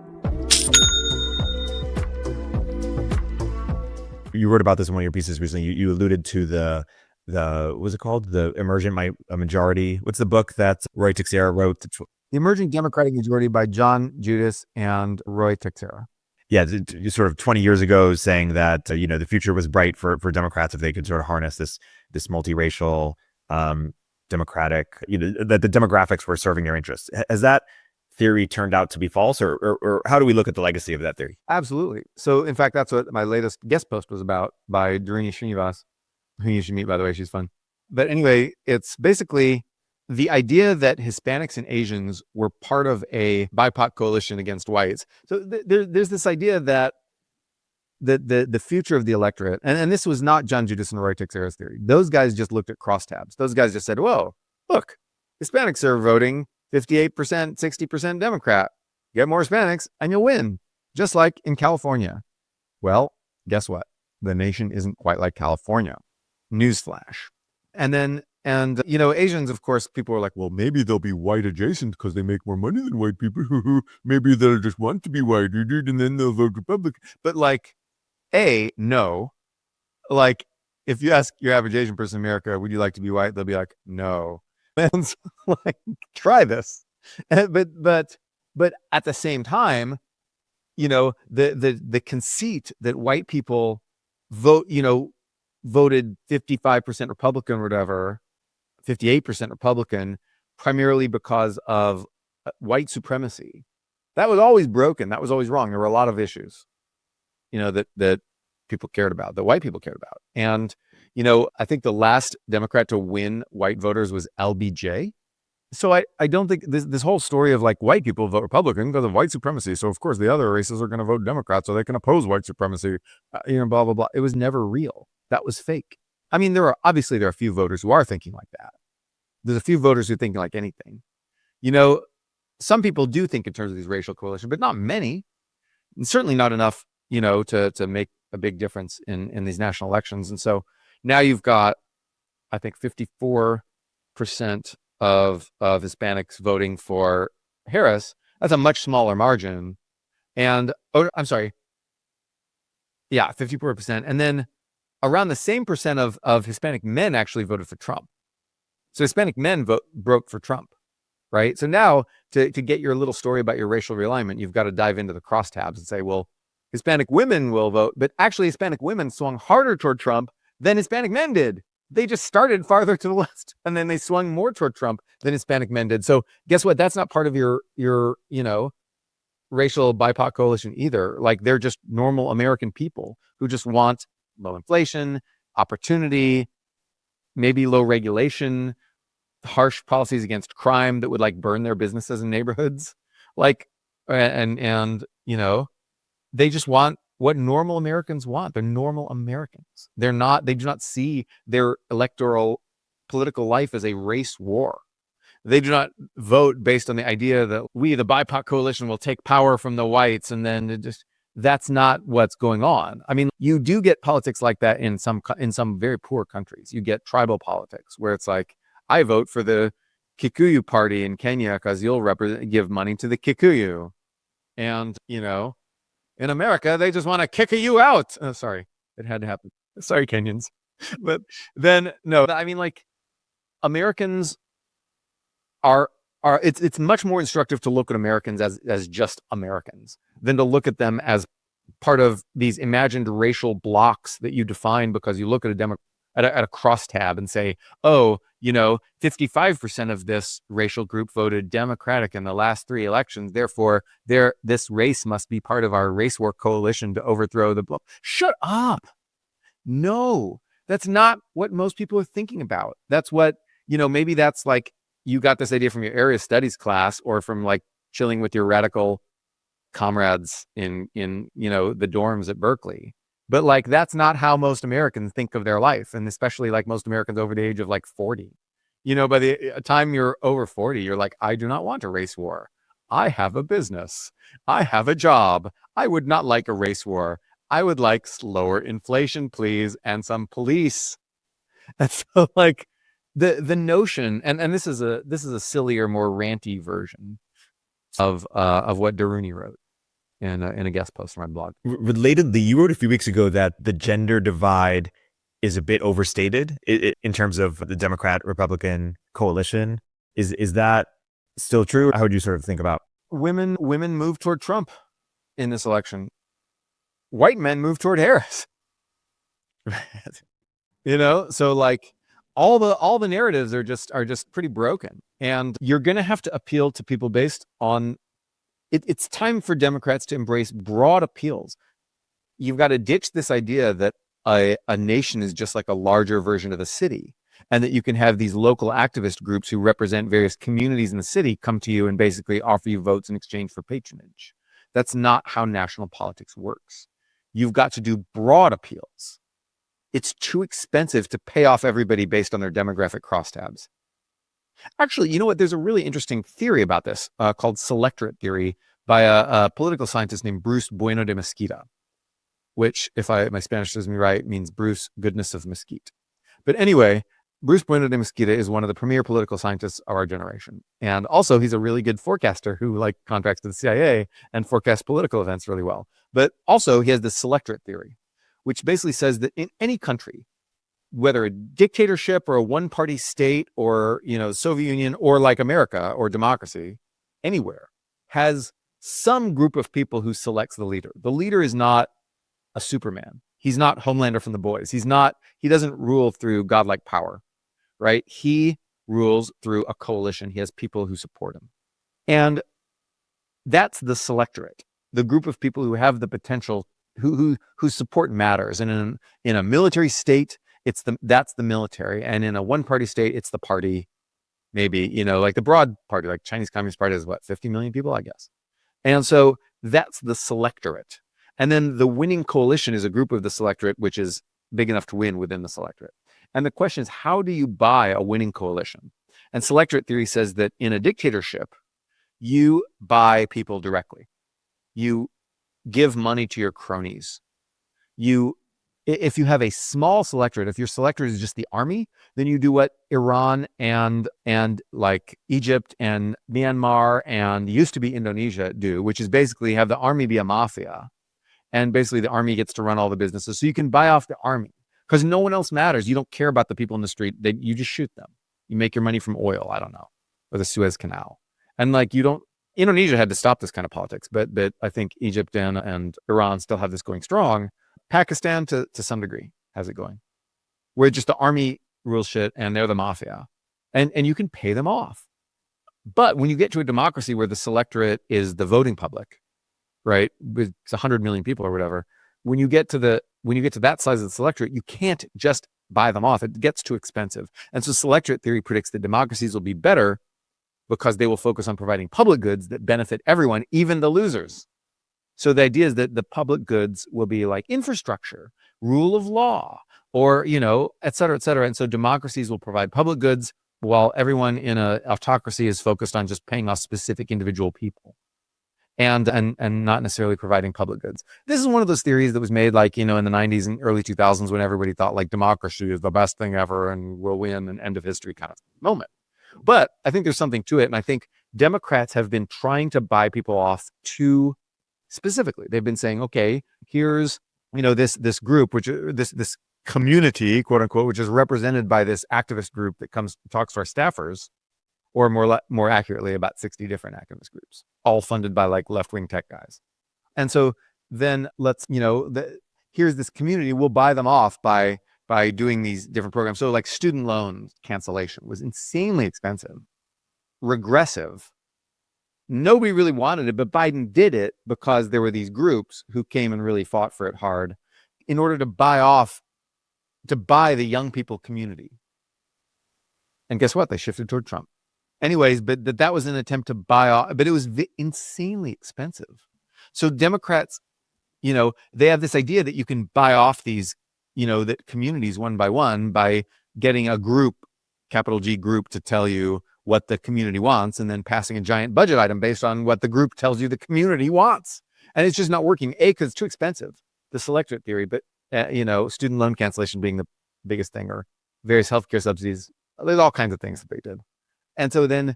You wrote about this in one of your pieces recently. You alluded to the what was it called? The Emergent Majority. What's the book that Roy Teixeira wrote? The Emerging Democratic Majority by John Judas and Roy Teixeira. Yeah, sort of 20 years ago, saying that the future was bright for Democrats if they could sort of harness this multiracial democratic, that the demographics were serving their interests. Has that theory turned out to be false, or how do we look at the legacy of that theory? Absolutely. So in fact, that's what my latest guest post was about by Durini Srinivas, who you should meet, by the way. She's fun. But anyway, it's basically the idea that Hispanics and Asians were part of a BIPOC coalition against whites. So there's this idea that the future of the electorate, and this was not John Judas and Roy Teixeira's theory. Those guys just looked at crosstabs. Those guys just said, "Whoa, look, Hispanics are voting 58%, 60% Democrat. Get more Hispanics and you'll win." Just like in California. Well, guess what? The nation isn't quite like California. Newsflash. And Asians, of course, people are like, well, maybe they'll be white adjacent because they make more money than white people. Maybe they'll just want to be white, and then they'll vote Republican. But no. Like, if you ask your average Asian person in America, would you like to be white? They'll be like, no. And so, try this. But at the same time, the conceit that white people voted 55% Republican or whatever, 58% Republican, primarily because of white supremacy. That was always broken. That was always wrong. There were a lot of issues, that people cared about, that white people cared about. And, I think the last Democrat to win white voters was LBJ. So I don't think this whole story of white people vote Republican because of white supremacy. So of course the other races are going to vote Democrat so they can oppose white supremacy, blah, blah, blah. It was never real. That was fake. I mean, there are a few voters who are thinking like that. There's a few voters who think like anything. Some people do think in terms of these racial coalitions, but not many. And certainly not enough, to make a big difference in these national elections. And so now you've got, I think, 54% of Hispanics voting for Harris. That's a much smaller margin. And, I'm sorry. Yeah, 54%. And then around the same percent of Hispanic men actually voted for Trump. So Hispanic men broke for Trump, right? So now to get your little story about your racial realignment, you've got to dive into the crosstabs and say, well, Hispanic women will vote, but actually Hispanic women swung harder toward Trump than Hispanic men did. They just started farther to the left, and then they swung more toward Trump than Hispanic men did. So guess what? That's not part of your racial BIPOC coalition either. They're just normal American people who just want low inflation, opportunity, maybe low regulation, harsh policies against crime that would burn their businesses and neighborhoods. They just want what normal Americans want. They're normal Americans. They do not see their electoral political life as a race war. They do not vote based on the idea that we, the BIPOC coalition, will take power from the whites. And then that's not what's going on. I mean, you do get politics like that in some very poor countries. You get tribal politics where it's I vote for the Kikuyu party in Kenya because you'll give money to the Kikuyu. And, in America, they just want to kick you out. Oh, sorry, it had to happen. Sorry, Kenyans. But then, no, I mean, Americans it's much more instructive to look at Americans as just Americans than to look at them as part of these imagined racial blocks that you define because you look at a crosstab and say, 55% of this racial group voted Democratic in the last 3 elections. Therefore, this race must be part of our race war coalition to overthrow the bloc. Shut up. No, that's not what most people are thinking about. That's what, maybe that's you got this idea from your area studies class or from chilling with your radical comrades in the dorms at Berkeley. But like, that's not how most Americans think of their life. And especially like most Americans over the age of like 40, by the time you're over 40, you're like, I do not want a race war. I have a business. I have a job. I would not like a race war. I would like slower inflation, please, and some police. And so like the notion, and this is a sillier, more ranty version of what Daruni wrote in a guest post on my blog. Relatedly, you wrote a few weeks ago that the gender divide is a bit overstated in terms of the Democrat-Republican coalition. Is that still true? How would you sort of think about women move toward Trump in this election? White men move toward Harris. So like all the narratives are just pretty broken, and you're going to have to appeal to people based on it. It's time for Democrats to embrace broad appeals. You've got to ditch this idea that a nation is just like a larger version of a city, and that you can have these local activist groups who represent various communities in the city come to you and basically offer you votes in exchange for patronage. That's not how national politics works. You've got to do broad appeals. It's too expensive to pay off everybody based on their demographic crosstabs. Actually, you know what? There's a really interesting theory about this called Selectorate theory by a political scientist named Bruce Bueno de Mesquita, which, if my Spanish serves me right, means Bruce Goodness of Mesquite. But anyway, Bruce Bueno de Mesquita is one of the premier political scientists of our generation. And also, he's a really good forecaster who contracts to the CIA and forecasts political events really well. But also, he has this Selectorate theory, which basically says that in any country, whether a dictatorship or a one-party state or, Soviet Union or like America or democracy, anywhere, has some group of people who selects the leader. The leader is not a Superman. He's not Homelander from The Boys. He doesn't rule through godlike power, right? He rules through a coalition. He has people who support him. And that's the Selectorate, the group of people who have the potential, whose support matters. And in a military state, that's the military. And in a one-party state, it's the party, maybe, like the broad party, like Chinese Communist Party is 50 million people, I guess. And so that's the Selectorate. And then the winning coalition is a group of the Selectorate, which is big enough to win within the Selectorate. And the question is, how do you buy a winning coalition? And Selectorate theory says that in a dictatorship, you buy people directly. You give money to your cronies. If you have a small Selectorate, if your Selectorate is just the army, then you do what Iran and like Egypt and Myanmar and used to be Indonesia do, which is basically have the army be a mafia. And basically the army gets to run all the businesses. So you can buy off the army because no one else matters. You don't care about the people in the street. You just shoot them. You make your money from oil, I don't know, or the Suez Canal. And Indonesia had to stop this kind of politics, but I think Egypt and Iran still have this going strong. Pakistan to some degree has it going, where just the army rules shit and they're the mafia, and you can pay them off. But when you get to a democracy where the Selectorate is the voting public, right, with 100 million people or whatever, when you get to that size of the Selectorate, you can't just buy them off. It gets too expensive. And so Selectorate theory predicts that democracies will be better because they will focus on providing public goods that benefit everyone, even the losers. So the idea is that the public goods will be like infrastructure, rule of law, or, et cetera, et cetera. And so democracies will provide public goods while everyone in an autocracy is focused on just paying off specific individual people and not necessarily providing public goods. This is one of those theories that was made in the 90s and early 2000s when everybody thought democracy is the best thing ever and we'll win an end of history kind of moment. But I think there's something to it. And I think Democrats have been trying to buy people off too specifically. They've been saying, okay, here's, this group, which this community, quote unquote, which is represented by this activist group that talks to our staffers, or more accurately, about 60 different activist groups, all funded by left-wing tech guys. And so then here's this community, we'll buy them off by doing these different programs. So student loan cancellation was insanely expensive, regressive. Nobody really wanted it, but Biden did it because there were these groups who came and really fought for it hard in order to buy the young people community. And guess what? They shifted toward Trump. Anyways, but that was an attempt to buy off, but it was insanely expensive. So Democrats, they have this idea that you can buy off these, that communities one by one by getting a group, capital G group, to tell you what the community wants, and then passing a giant budget item based on what the group tells you the community wants. And it's just not working. Because it's too expensive, the Selectorate theory, but student loan cancellation being the biggest thing, or various healthcare subsidies. There's all kinds of things that they did. And so then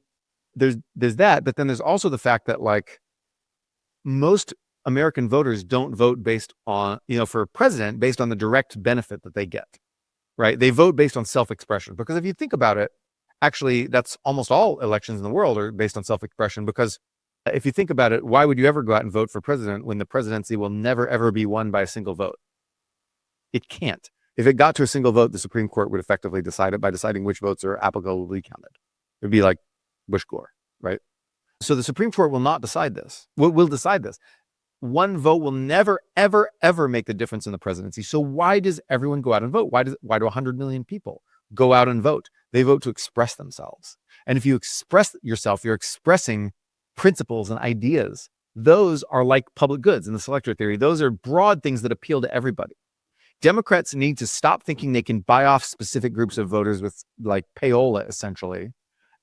there's that, but then there's also the fact that like most American voters don't vote based on, for president based on the direct benefit that they get, right? They vote based on self-expression, because if you think about it, actually, that's almost all elections in the world are based on self-expression, because if you think about it, why would you ever go out and vote for president when the presidency will never, ever be won by a single vote? It can't. If it got to a single vote, the Supreme Court would effectively decide it by deciding which votes are applicably counted. It'd be like Bush Gore, right? So the Supreme Court will not decide this. Will decide this. One vote will never, ever, ever make the difference in the presidency. So why does everyone go out and vote? Why do 100 million people go out and vote? They vote to express themselves. And if you express yourself, you're expressing principles and ideas. Those are like public goods in the Selectorate theory. Those are broad things that appeal to everybody. Democrats need to stop thinking they can buy off specific groups of voters with like payola, essentially,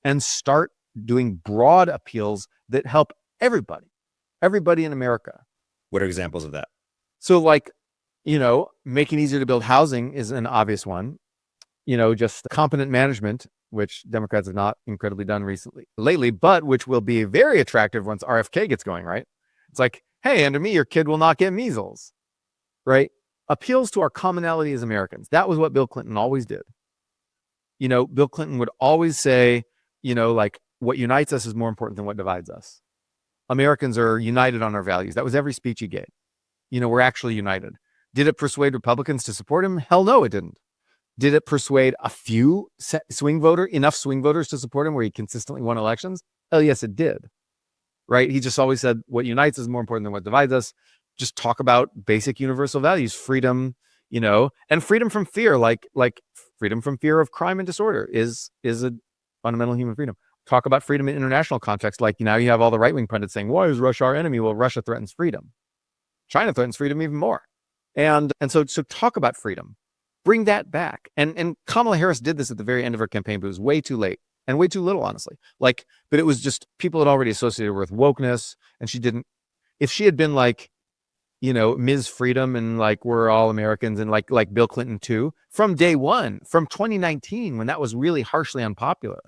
and start doing broad appeals that help everybody in America. What are examples of that? So like, making it easier to build housing is an obvious one. Just competent management, which Democrats have not incredibly done lately, but which will be very attractive once RFK gets going, right? It's like, hey, under me, your kid will not get measles, right? Appeals to our commonality as Americans. That was what Bill Clinton always did. Bill Clinton would always say, like, what unites us is more important than what divides us. Americans are united on our values. That was every speech he gave. We're actually united. Did it persuade Republicans to support him? Hell no, it didn't. Did it persuade a few enough swing voters to support him where he consistently won elections? Hell yes, it did. Right? He just always said what unites is more important than what divides us. Just talk about basic universal values, freedom, and freedom from fear, like freedom from fear of crime and disorder is a fundamental human freedom. Talk about freedom in international context. Like now you have all the right-wing pundits saying, why is Russia our enemy? Well, Russia threatens freedom. China threatens freedom even more. And so talk about freedom. Bring that back. And Kamala Harris did this at the very end of her campaign, but it was way too late and way too little, honestly. But it was just people had already associated her with wokeness, and she didn't. If she had been like, Ms. Freedom and like we're all Americans and like Bill Clinton too, from day one, from 2019 when that was really harshly unpopular,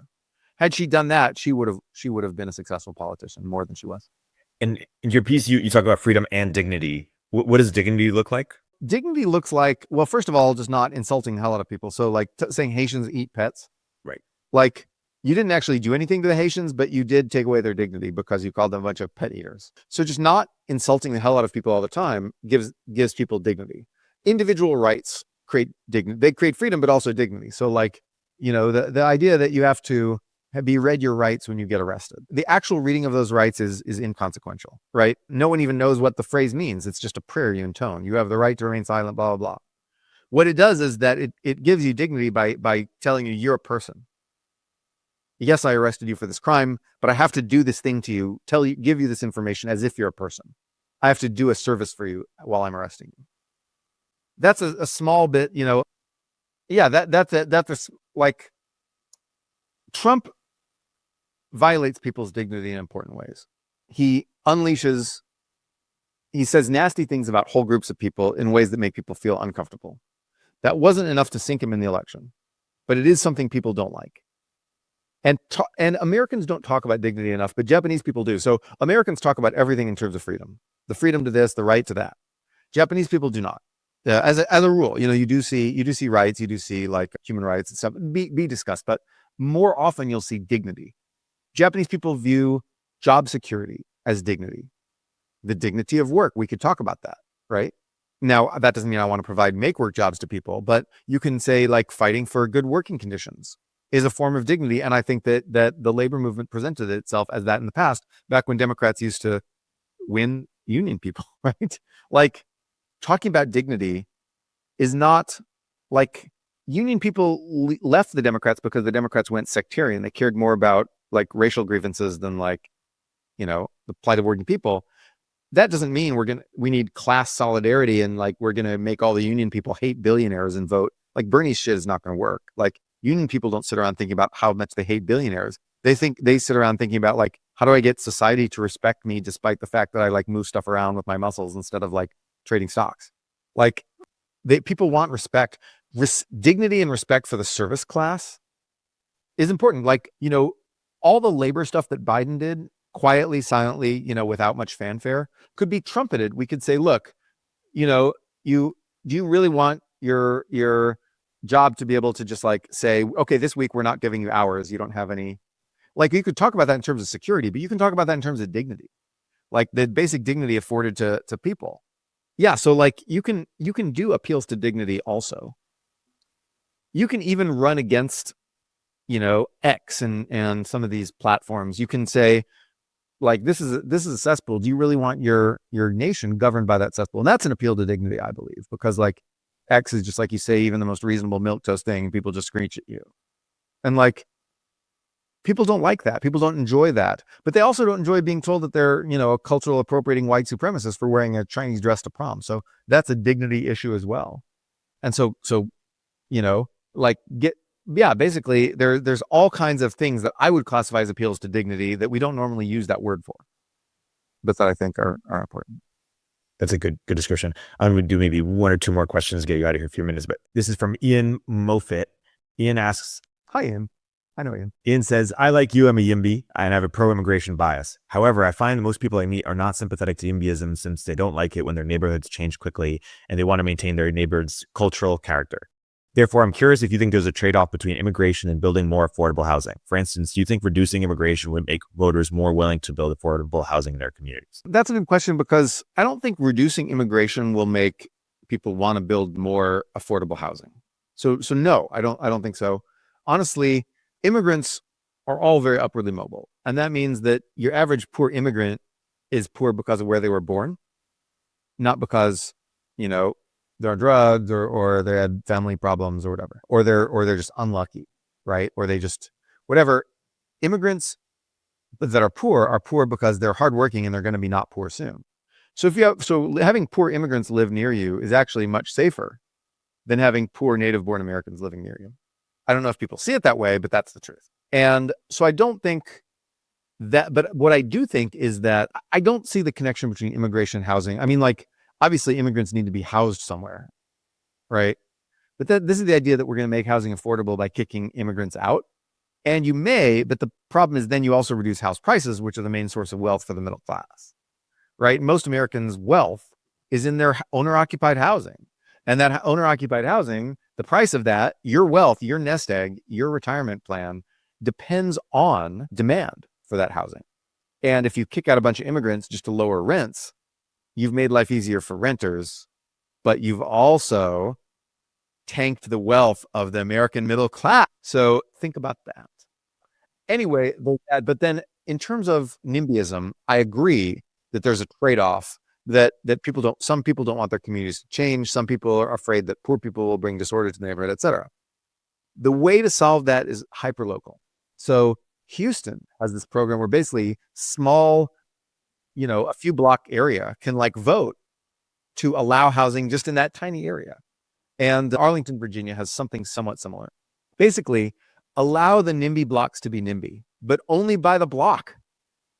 had she done that, she would have been a successful politician more than she was. And in your piece, you talk about freedom and dignity. What does dignity look like? Dignity looks like, well, first of all, just not insulting the hell out of people. So like saying Haitians eat pets. Right. Like you didn't actually do anything to the Haitians, but you did take away their dignity because you called them a bunch of pet eaters. So just not insulting the hell out of people all the time gives people dignity. Individual rights create dignity. They create freedom, but also dignity. So like, the idea that you have to be read your rights when you get arrested. The actual reading of those rights is inconsequential, right? No one even knows what the phrase means. It's just a prayer you intone. You have the right to remain silent, blah, blah, blah. What it does is that it gives you dignity by telling you you're a person. Yes, I arrested you for this crime, but I have to do this thing to you, give you this information as if you're a person. I have to do a service for you while I'm arresting you. That's a small bit, yeah, that's like Trump violates people's dignity in important ways. He says nasty things about whole groups of people in ways that make people feel uncomfortable. That wasn't enough to sink him in the election, but it is something people don't like. And Americans don't talk about dignity enough, but Japanese people do. So Americans talk about everything in terms of freedom, the freedom to this, the right to that. Japanese people do not. As a rule, you do see rights, you do see like human rights and stuff be discussed, but more often you'll see dignity. Japanese people view job security as dignity, the dignity of work. We could talk about that, right? Now, that doesn't mean I want to provide make work jobs to people, but you can say like fighting for good working conditions is a form of dignity. And I think that the labor movement presented itself as that in the past, back when Democrats used to win union people, right? Like talking about dignity is not like union people left the Democrats because the Democrats went sectarian. They cared more about like racial grievances than like, the plight of working people. that doesn't mean we need class solidarity and like we're gonna make all the union people hate billionaires and vote. Like Bernie's shit is not gonna work. Like union people don't sit around thinking about how much they hate billionaires. They sit around thinking about like, how do I get society to respect me despite the fact that I like move stuff around with my muscles instead of like trading stocks. Like people want respect. Dignity and respect for the service class is important. Like, all the labor stuff that Biden did quietly, silently, without much fanfare could be trumpeted. We could say, look, do you really want your job to be able to just like say, okay, this week we're not giving you hours. You don't have any, like, you could talk about that in terms of security, but you can talk about that in terms of dignity, like the basic dignity afforded to people. Yeah. So like you can do appeals to dignity also. You can even run against, X and some of these platforms. You can say, like, this is a cesspool. Do you really want your nation governed by that cesspool? And that's an appeal to dignity, I believe, because like X is just like you say, even the most reasonable milquetoast thing, people just screech at you. And like, people don't like that. People don't enjoy that. But they also don't enjoy being told that they're, a cultural appropriating white supremacist for wearing a Chinese dress to prom. So that's a dignity issue as well. And so, basically there's all kinds of things that I would classify as appeals to dignity that we don't normally use that word for, but that I think are important. That's a good description. I'm going to do maybe one or two more questions to get you out of here in a few minutes, but this is from Ian Moffitt. Ian asks, hi, Ian. I know Ian. Ian says, I like you, I'm a YIMBY, and I have a pro-immigration bias. However, I find most people I meet are not sympathetic to YIMBYism since they don't like it when their neighborhoods change quickly and they want to maintain their neighborhood's cultural character. Therefore, I'm curious if you think there's a trade-off between immigration and building more affordable housing. For instance, do you think reducing immigration would make voters more willing to build affordable housing in their communities? That's a good question, because I don't think reducing immigration will make people want to build more affordable housing. So no, I don't think so. Honestly, immigrants are all very upwardly mobile. And that means that your average poor immigrant is poor because of where they were born, not because, they're on drugs or they had family problems or whatever, or they're just unlucky, right? Or they just, whatever. Immigrants that are poor because they're hardworking and they're going to be not poor soon. So having poor immigrants live near you is actually much safer than having poor native-born Americans living near you. I don't know if people see it that way, but that's the truth. And so I don't think that, but what I do think is that I don't see the connection between immigration and housing. I mean, like, obviously immigrants need to be housed somewhere, right? But this is the idea that we're going to make housing affordable by kicking immigrants out. And you may, but the problem is then you also reduce house prices, which are the main source of wealth for the middle class, right? Most Americans' wealth is in their owner-occupied housing. And that owner-occupied housing, the price of that, your wealth, your nest egg, your retirement plan depends on demand for that housing. And if you kick out a bunch of immigrants just to lower rents, you've made life easier for renters, but you've also tanked the wealth of the American middle class. So think about that. Anyway, but then in terms of nimbyism, I agree that there's a trade-off that some people don't want their communities to change. Some people are afraid that poor people will bring disorder to the neighborhood, et cetera. The way to solve that is hyperlocal. So Houston has this program where basically small, a few block area can like vote to allow housing just in that tiny area. And Arlington, Virginia has something somewhat similar. Basically, allow the NIMBY blocks to be NIMBY, but only by the block,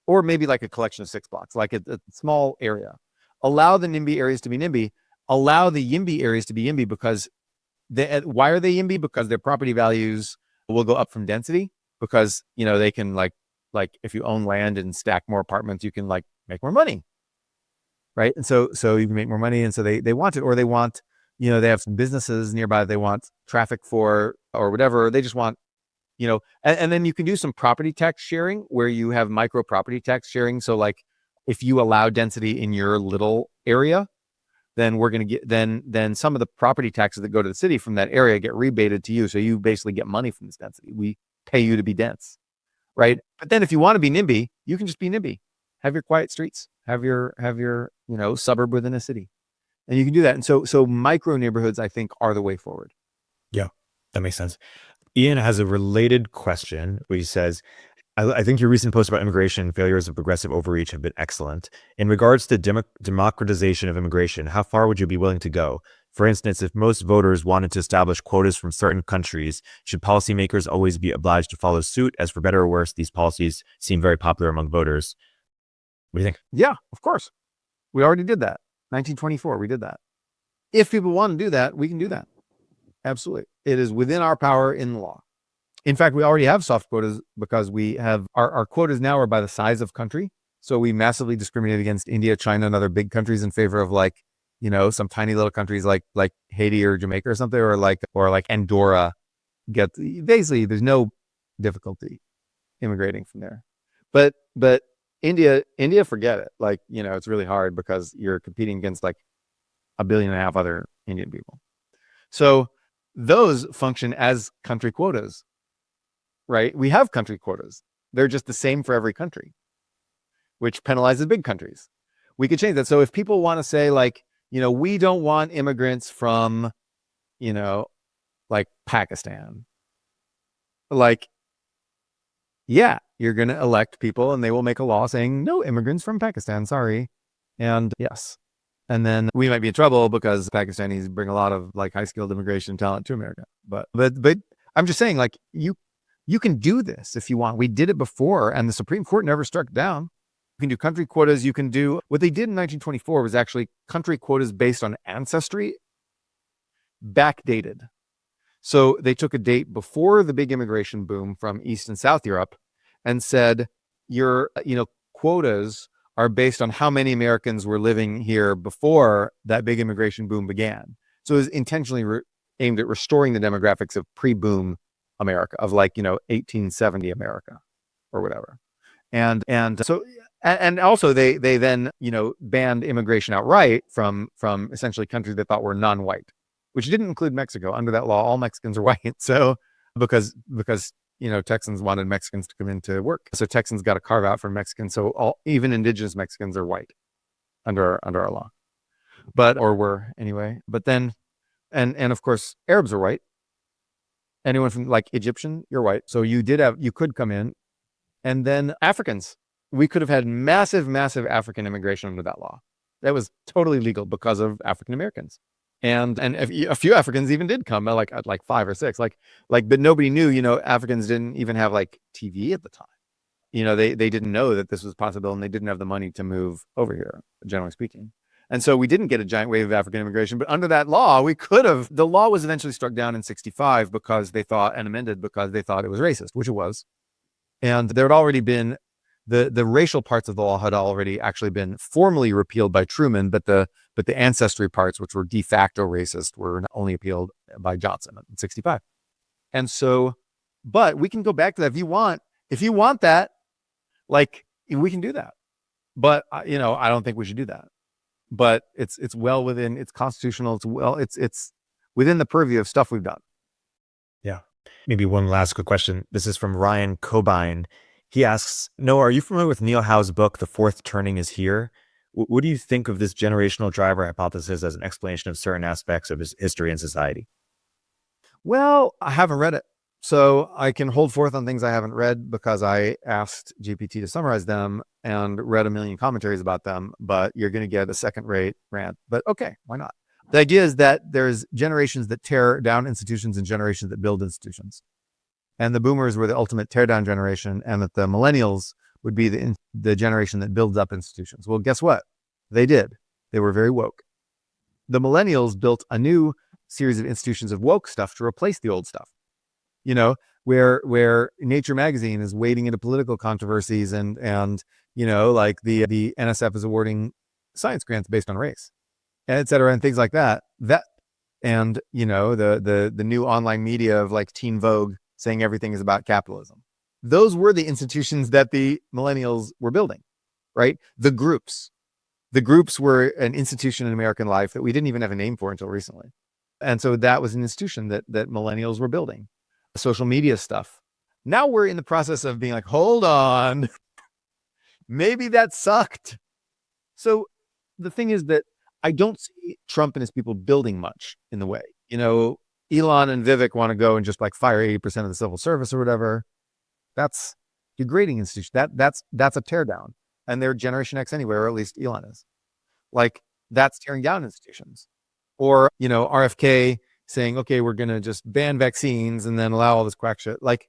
or maybe like a collection of 6 blocks, like a small area. Allow the NIMBY areas to be NIMBY. Allow the YIMBY areas to be YIMBY because why are they YIMBY? Because their property values will go up from density because, they can like if you own land and stack more apartments, you can like make more money, right? And so you can make more money. And so they want it, or they want, they have some businesses nearby they want traffic for, or whatever. They just want, and then you can do some property tax sharing where you have micro property tax sharing. So like if you allow density in your little area, then we're going to get, then some of the property taxes that go to the city from that area get rebated to you. So you basically get money from this density. We pay you to be dense, right? But then if you want to be NIMBY, you can just be NIMBY. Have your quiet streets, have your suburb within a city, and you can do that. And so micro neighborhoods, I think, are the way forward. Yeah, that makes sense. Ian has a related question where he says, I think your recent post about immigration failures of progressive overreach have been excellent. In regards to democratization of immigration, how far would you be willing to go? For instance, if most voters wanted to establish quotas from certain countries, should policymakers always be obliged to follow suit? As for better or worse, these policies seem very popular among voters. What do you think? Yeah, of course. We already did that. 1924, we did that. If people want to do that, we can do that. Absolutely. It is within our power in the law. In fact, we already have soft quotas because we have our quotas now are by the size of country. So we massively discriminate against India, China, and other big countries in favor of like, some tiny little countries like Haiti or Jamaica or something, or like Andorra. Basically, there's no difficulty immigrating from there. But India, forget it. Like, it's really hard because you're competing against like 1.5 billion other Indian people. So those function as country quotas, right? We have country quotas. They're just the same for every country, which penalizes big countries. We could change that. So if people want to say like, we don't want immigrants from, like Pakistan, like, yeah, you're going to elect people and they will make a law saying no immigrants from Pakistan, sorry. And yes. And then we might be in trouble because Pakistanis bring a lot of like high skilled immigration talent to America. But I'm just saying, like, you can do this if you want. We did it before and the Supreme Court never struck down. You can do country quotas. You can do what they did in 1924 was actually country quotas based on ancestry, backdated. So they took a date before the big immigration boom from East and South Europe and said, your, quotas are based on how many Americans were living here before that big immigration boom began. So it was intentionally aimed at restoring the demographics of pre-boom America, of like, 1870 America or whatever. And also they then, banned immigration outright from essentially countries they thought were non-white, which didn't include Mexico. Under that law, all Mexicans are white. So because Texans wanted Mexicans to come in to work. So Texans got a carve out for Mexicans. So even indigenous Mexicans are white under our law, or were anyway. But then, and of course, Arabs are white. Anyone from like Egyptian, you're white. So you could come in. And then Africans, we could have had massive African immigration under that law. That was totally legal because of African Americans. And a few Africans even did come, like 5 or 6, but nobody knew, Africans didn't even have like TV at the time. They didn't know that this was possible and they didn't have the money to move over here, generally speaking. And so we didn't get a giant wave of African immigration, but under that law, we could have. The law was eventually struck down in 1965 because they thought, and amended because they thought it was racist, which it was. And there had already been the racial parts of the law had already actually been formally repealed by Truman, but the ancestry parts, which were de facto racist, were only appealed by Johnson in 1965. And so, but we can go back to that if you want. If you want that, like, we can do that. But I don't think we should do that. But it's well within, it's constitutional. It's within the purview of stuff we've done. Yeah. Maybe one last quick question. This is from Ryan Cobine. He asks, Noah, are you familiar with Neil Howe's book, The Fourth Turning is Here? What do you think of this generational driver hypothesis as an explanation of certain aspects of his history and society? Well, I haven't read it. So I can hold forth on things I haven't read because I asked GPT to summarize them and read a million commentaries about them, but you're going to get a second-rate rant. But okay, why not? The idea is that there's generations that tear down institutions and generations that build institutions. And the boomers were the ultimate teardown generation, and that the millennials would be the generation that builds up institutions. Well, guess what? They did. They were very woke. The millennials built a new series of institutions of woke stuff to replace the old stuff. Where Nature magazine is wading into political controversies and like the NSF is awarding science grants based on race, et cetera, and things like that. And the new online media of like Teen Vogue saying everything is about capitalism. Those were the institutions that the millennials were building, right? The groups were an institution in American life that we didn't even have a name for until recently. And so that was an institution that millennials were building. Social media stuff. Now we're in the process of being like, hold on, maybe that sucked. So the thing is that I don't see Trump and his people building much in the way. Elon and Vivek want to go and just like fire 80% of the civil service or whatever. That's degrading institutions. That's a teardown. And they're Generation X anyway, or at least Elon is. Like, that's tearing down institutions. Or, RFK saying, okay, we're going to just ban vaccines and then allow all this quack shit. Like,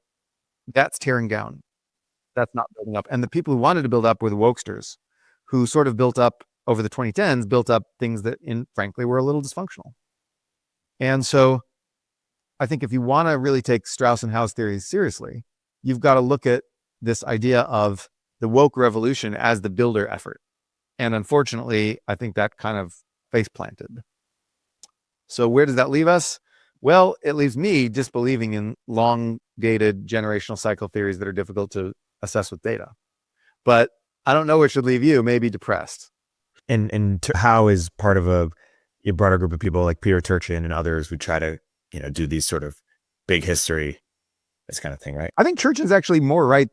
that's tearing down. That's not building up. And the people who wanted to build up were the wokesters, who sort of built up over the 2010s, built up things that, frankly, were a little dysfunctional. And so I think if you want to really take Strauss and Howe's theories seriously, you've got to look at this idea of the woke revolution as the builder effort. And unfortunately, I think that kind of face planted. So where does that leave us? Well, it leaves me disbelieving in long dated generational cycle theories that are difficult to assess with data. But I don't know what should leave you, maybe depressed. And Howe is part of a broader group of people like Peter Turchin and others who try to, do these sort of big history, this kind of thing, right? I think Turchin's actually more right.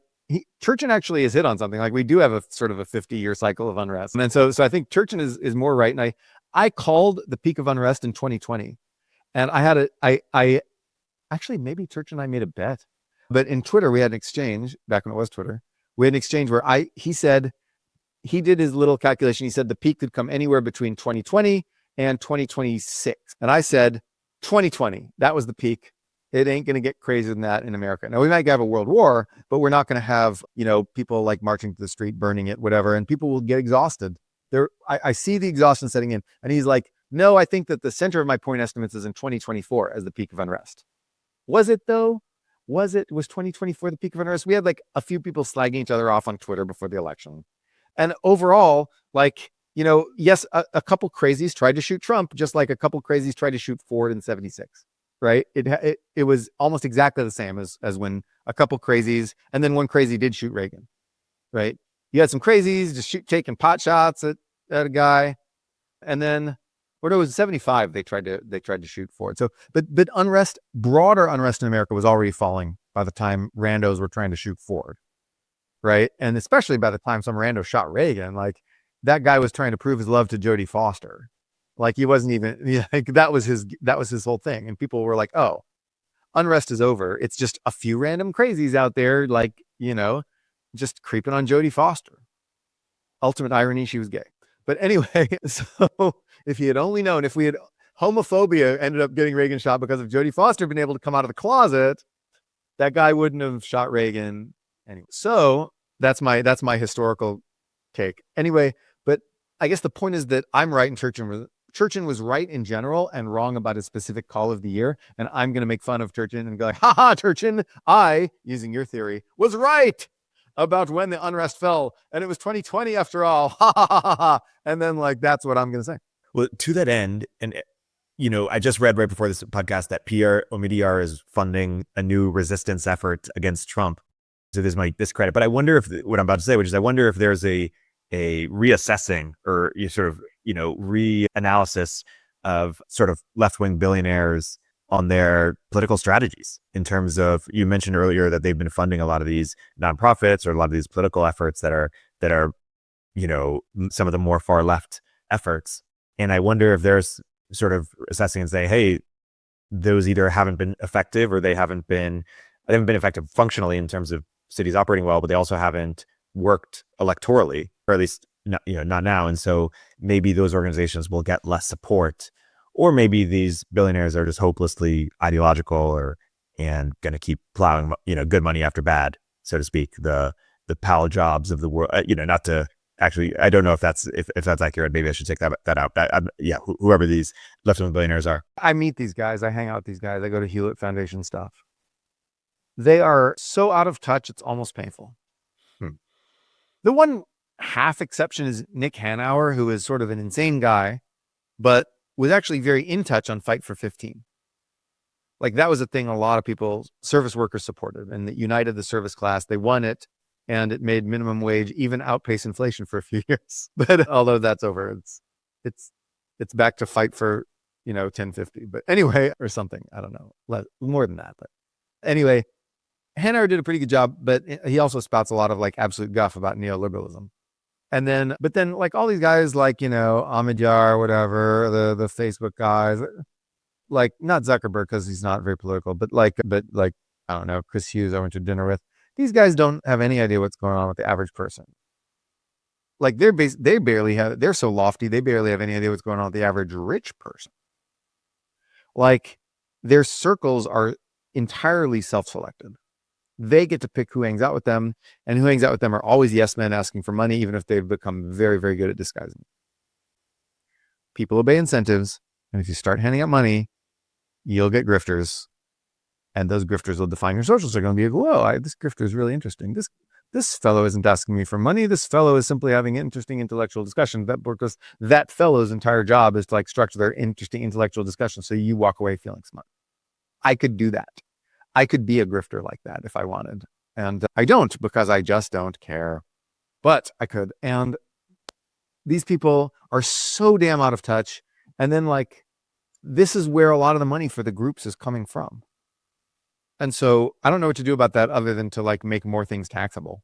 Turchin actually has hit on something. Like, we do have a sort of a 50-year cycle of unrest. And so I think Turchin is more right. And I called the peak of unrest in 2020. And I actually, maybe Turchin and I made a bet. But in Twitter, we had an exchange back when it was Twitter. We had an exchange where he said, he did his little calculation. He said the peak could come anywhere between 2020 and 2026. And I said, 2020, that was the peak. It ain't going to get crazier than that in America. Now, we might have a world war, but we're not going to have, people like marching to the street, burning it, whatever, and people will get exhausted. I see the exhaustion setting in. And he's like, no, I think that the center of my point estimates is in 2024 as the peak of unrest. Was it though? Was 2024 the peak of unrest? We had like a few people slagging each other off on Twitter before the election. And overall, yes, a couple crazies tried to shoot Trump, just like a couple crazies tried to shoot Ford in 76. Right? It was almost exactly the same as when a couple crazies, and then one crazy did shoot Reagan. Right? You had some crazies just taking pot shots at a guy, and then what it was 75 they tried to shoot Ford. So, but broader unrest in America was already falling by the time randos were trying to shoot Ford. Right? And especially by the time some rando shot Reagan, like, that guy was trying to prove his love to Jodie Foster. Like, he wasn't even, that was his whole thing. And people were like, oh, unrest is over. It's just a few random crazies out there, like, just creeping on Jodie Foster. Ultimate irony, she was gay. But anyway, so if he had only known, if we had homophobia ended up getting Reagan shot because of Jodie Foster being able to come out of the closet, that guy wouldn't have shot Reagan anyway. So that's my historical take. Anyway, but I guess the point is that I'm right and Turchin was right in general and wrong about his specific call of the year. And I'm going to make fun of Turchin and go like, haha, Turchin, I, using your theory, was right about when the unrest fell. And it was 2020 after all. Ha ha ha ha ha. And then, like, that's what I'm going to say. Well, to that end, and I just read right before this podcast that Pierre Omidyar is funding a new resistance effort against Trump. So this might discredit, but I wonder if what I'm about to say, which is I wonder if there's a reassessing or reanalysis of sort of left-wing billionaires on their political strategies in terms of, you mentioned earlier that they've been funding a lot of these nonprofits or a lot of these political efforts that are some of the more far left efforts. And I wonder if there's sort of assessing and say, hey, those either haven't been effective or they haven't been effective functionally in terms of cities operating well, but they also haven't worked electorally, or at least not now. And so maybe those organizations will get less support, or maybe these billionaires are just hopelessly ideological and going to keep plowing, good money after bad, so to speak, the pal jobs of the world, not to actually, I don't know if that's accurate. Maybe I should take that out. Whoever these left-wing billionaires are. I meet these guys. I hang out with these guys. I go to Hewlett Foundation stuff. They are so out of touch, it's almost painful. The one half exception is Nick Hanauer, who is sort of an insane guy, but was actually very in touch on Fight for 15. Like, that was a thing a lot of people, service workers, supported, and that united the service class. They won it, and it made minimum wage even outpace inflation for a few years. But although that's over, it's back to fight for 1050. But anyway, or something, I don't know, more than that. But anyway, Hanauer did a pretty good job, but he also spouts a lot of like absolute guff about neoliberalism. But then like all these guys like, Omidyar, whatever, the Facebook guys, like not Zuckerberg because he's not very political, but like, I don't know, Chris Hughes I went to dinner with. These guys don't have any idea what's going on with the average person. Like they're so lofty, they barely have any idea what's going on with the average rich person. Like their circles are entirely self-selected. They get to pick who hangs out with them, and who hangs out with them are always yes men asking for money, even if they've become very, very good at disguising it. People obey incentives, and if you start handing out money, you'll get grifters, and those grifters will define your social circle and be like, whoa, this grifter is really interesting. This fellow isn't asking me for money. This fellow is simply having an interesting intellectual discussion. Because that fellow's entire job is to like structure their interesting intellectual discussion, so you walk away feeling smart. I could do that. I could be a grifter like that if I wanted. And I don't, because I just don't care. But I could. And these people are so damn out of touch. And then like, this is where a lot of the money for the groups is coming from. And so I don't know what to do about that other than to like make more things taxable.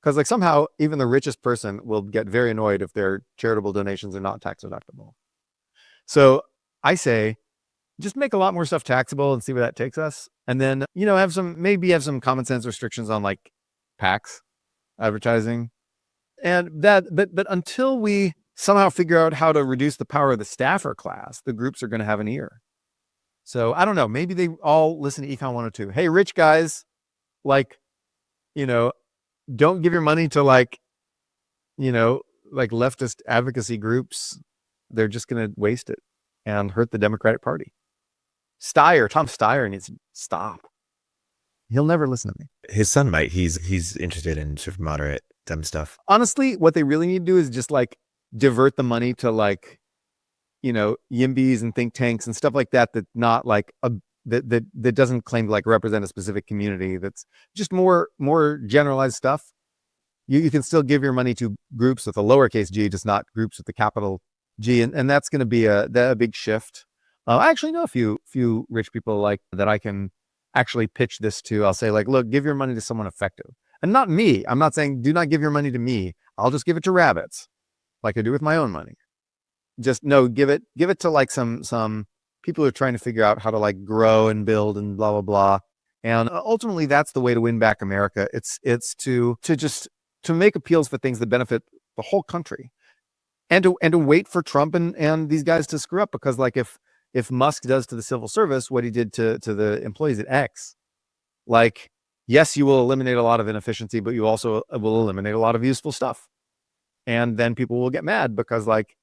Because like somehow even the richest person will get very annoyed if their charitable donations are not tax deductible. So I say, just make a lot more stuff taxable and see where that takes us. And then, have some common sense restrictions on like PACs, advertising. And but until we somehow figure out how to reduce the power of the staffer class, the groups are going to have an ear. So I don't know, maybe they all listen to Econ 102. Hey, rich guys, like, don't give your money to like leftist advocacy groups. They're just going to waste it and hurt the Democratic Party. Tom Steyer needs to stop. He'll never listen to me. His son might. He's interested in sort of moderate dumb stuff. Honestly, what they really need to do is just like divert the money to like, YIMBYs and think tanks and stuff like that. That not like that doesn't claim to like represent a specific community. That's just more generalized stuff. You can still give your money to groups with a lowercase g, just not groups with the capital G, and that's going to be a big shift. I actually know a few rich people like that I can actually pitch this to. I'll say like, look, give your money to someone effective, and not me. I'm not saying do not give your money to me. I'll just give it to rabbits, like I do with my own money. Just no, give it to like some people who are trying to figure out how to like grow and build and blah blah blah. And ultimately, that's the way to win back America. It's to make appeals for things that benefit the whole country, and to wait for Trump and these guys to screw up, because like if Musk does to the civil service what he did to the employees at X, like, yes, you will eliminate a lot of inefficiency, but you also will eliminate a lot of useful stuff. And then people will get mad because like,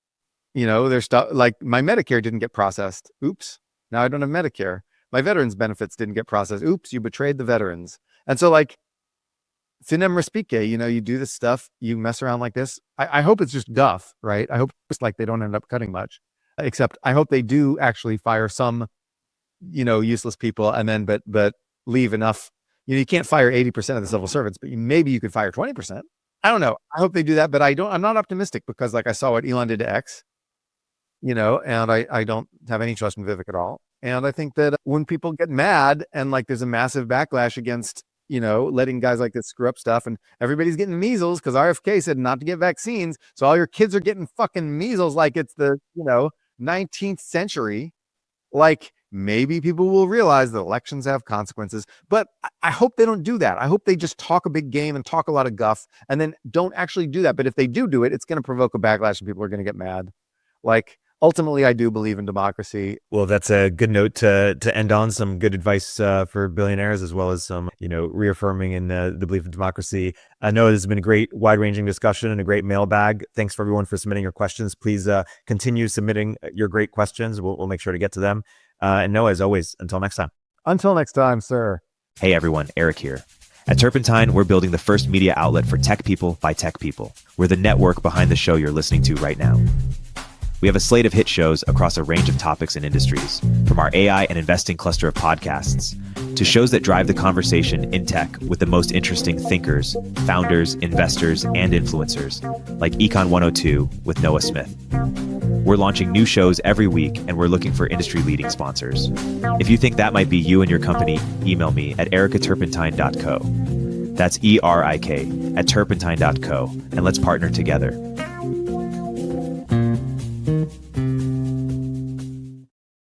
there's stuff like my Medicare didn't get processed. Oops. Now I don't have Medicare. My veterans benefits didn't get processed. Oops. You betrayed the veterans. And so like, Finem Respique, you do this stuff, you mess around like this. I hope it's just guff, right? I hope it's like they don't end up cutting much. Except I hope they do actually fire some, useless people, and then but leave enough. You can't fire 80% of the civil servants, but maybe you could fire 20%. I don't know. I hope they do that, but I'm not optimistic, because like I saw what Elon did to X, and I don't have any trust in Vivek at all. And I think that when people get mad and like there's a massive backlash against, letting guys like this screw up stuff, and everybody's getting measles because RFK said not to get vaccines. So all your kids are getting fucking measles like it's the, 19th century. Like maybe people will realize that elections have consequences, but I hope they don't do that. I hope they just talk a big game and talk a lot of guff and then don't actually do that. But if they do it, it's going to provoke a backlash and people are going to get mad. Like, ultimately, I do believe in democracy. Well, that's a good note to end on. Some good advice for billionaires, as well as some, reaffirming in the belief in democracy. I know this has been a great wide-ranging discussion and a great mailbag. Thanks for everyone for submitting your questions. Please continue submitting your great questions. We'll make sure to get to them. And Noah, as always, until next time. Until next time, sir. Hey, everyone. Erik here. At Turpentine, we're building the first media outlet for tech people by tech people. We're the network behind the show you're listening to right now. We have a slate of hit shows across a range of topics and industries, from our AI and investing cluster of podcasts to shows that drive the conversation in tech with the most interesting thinkers, founders, investors, and influencers, like Econ 102 with Noah Smith. We're launching new shows every week, and we're looking for industry-leading sponsors. If you think that might be you and your company, email me at eric@turpentine.co. That's ERIK @turpentine.co, and let's partner together.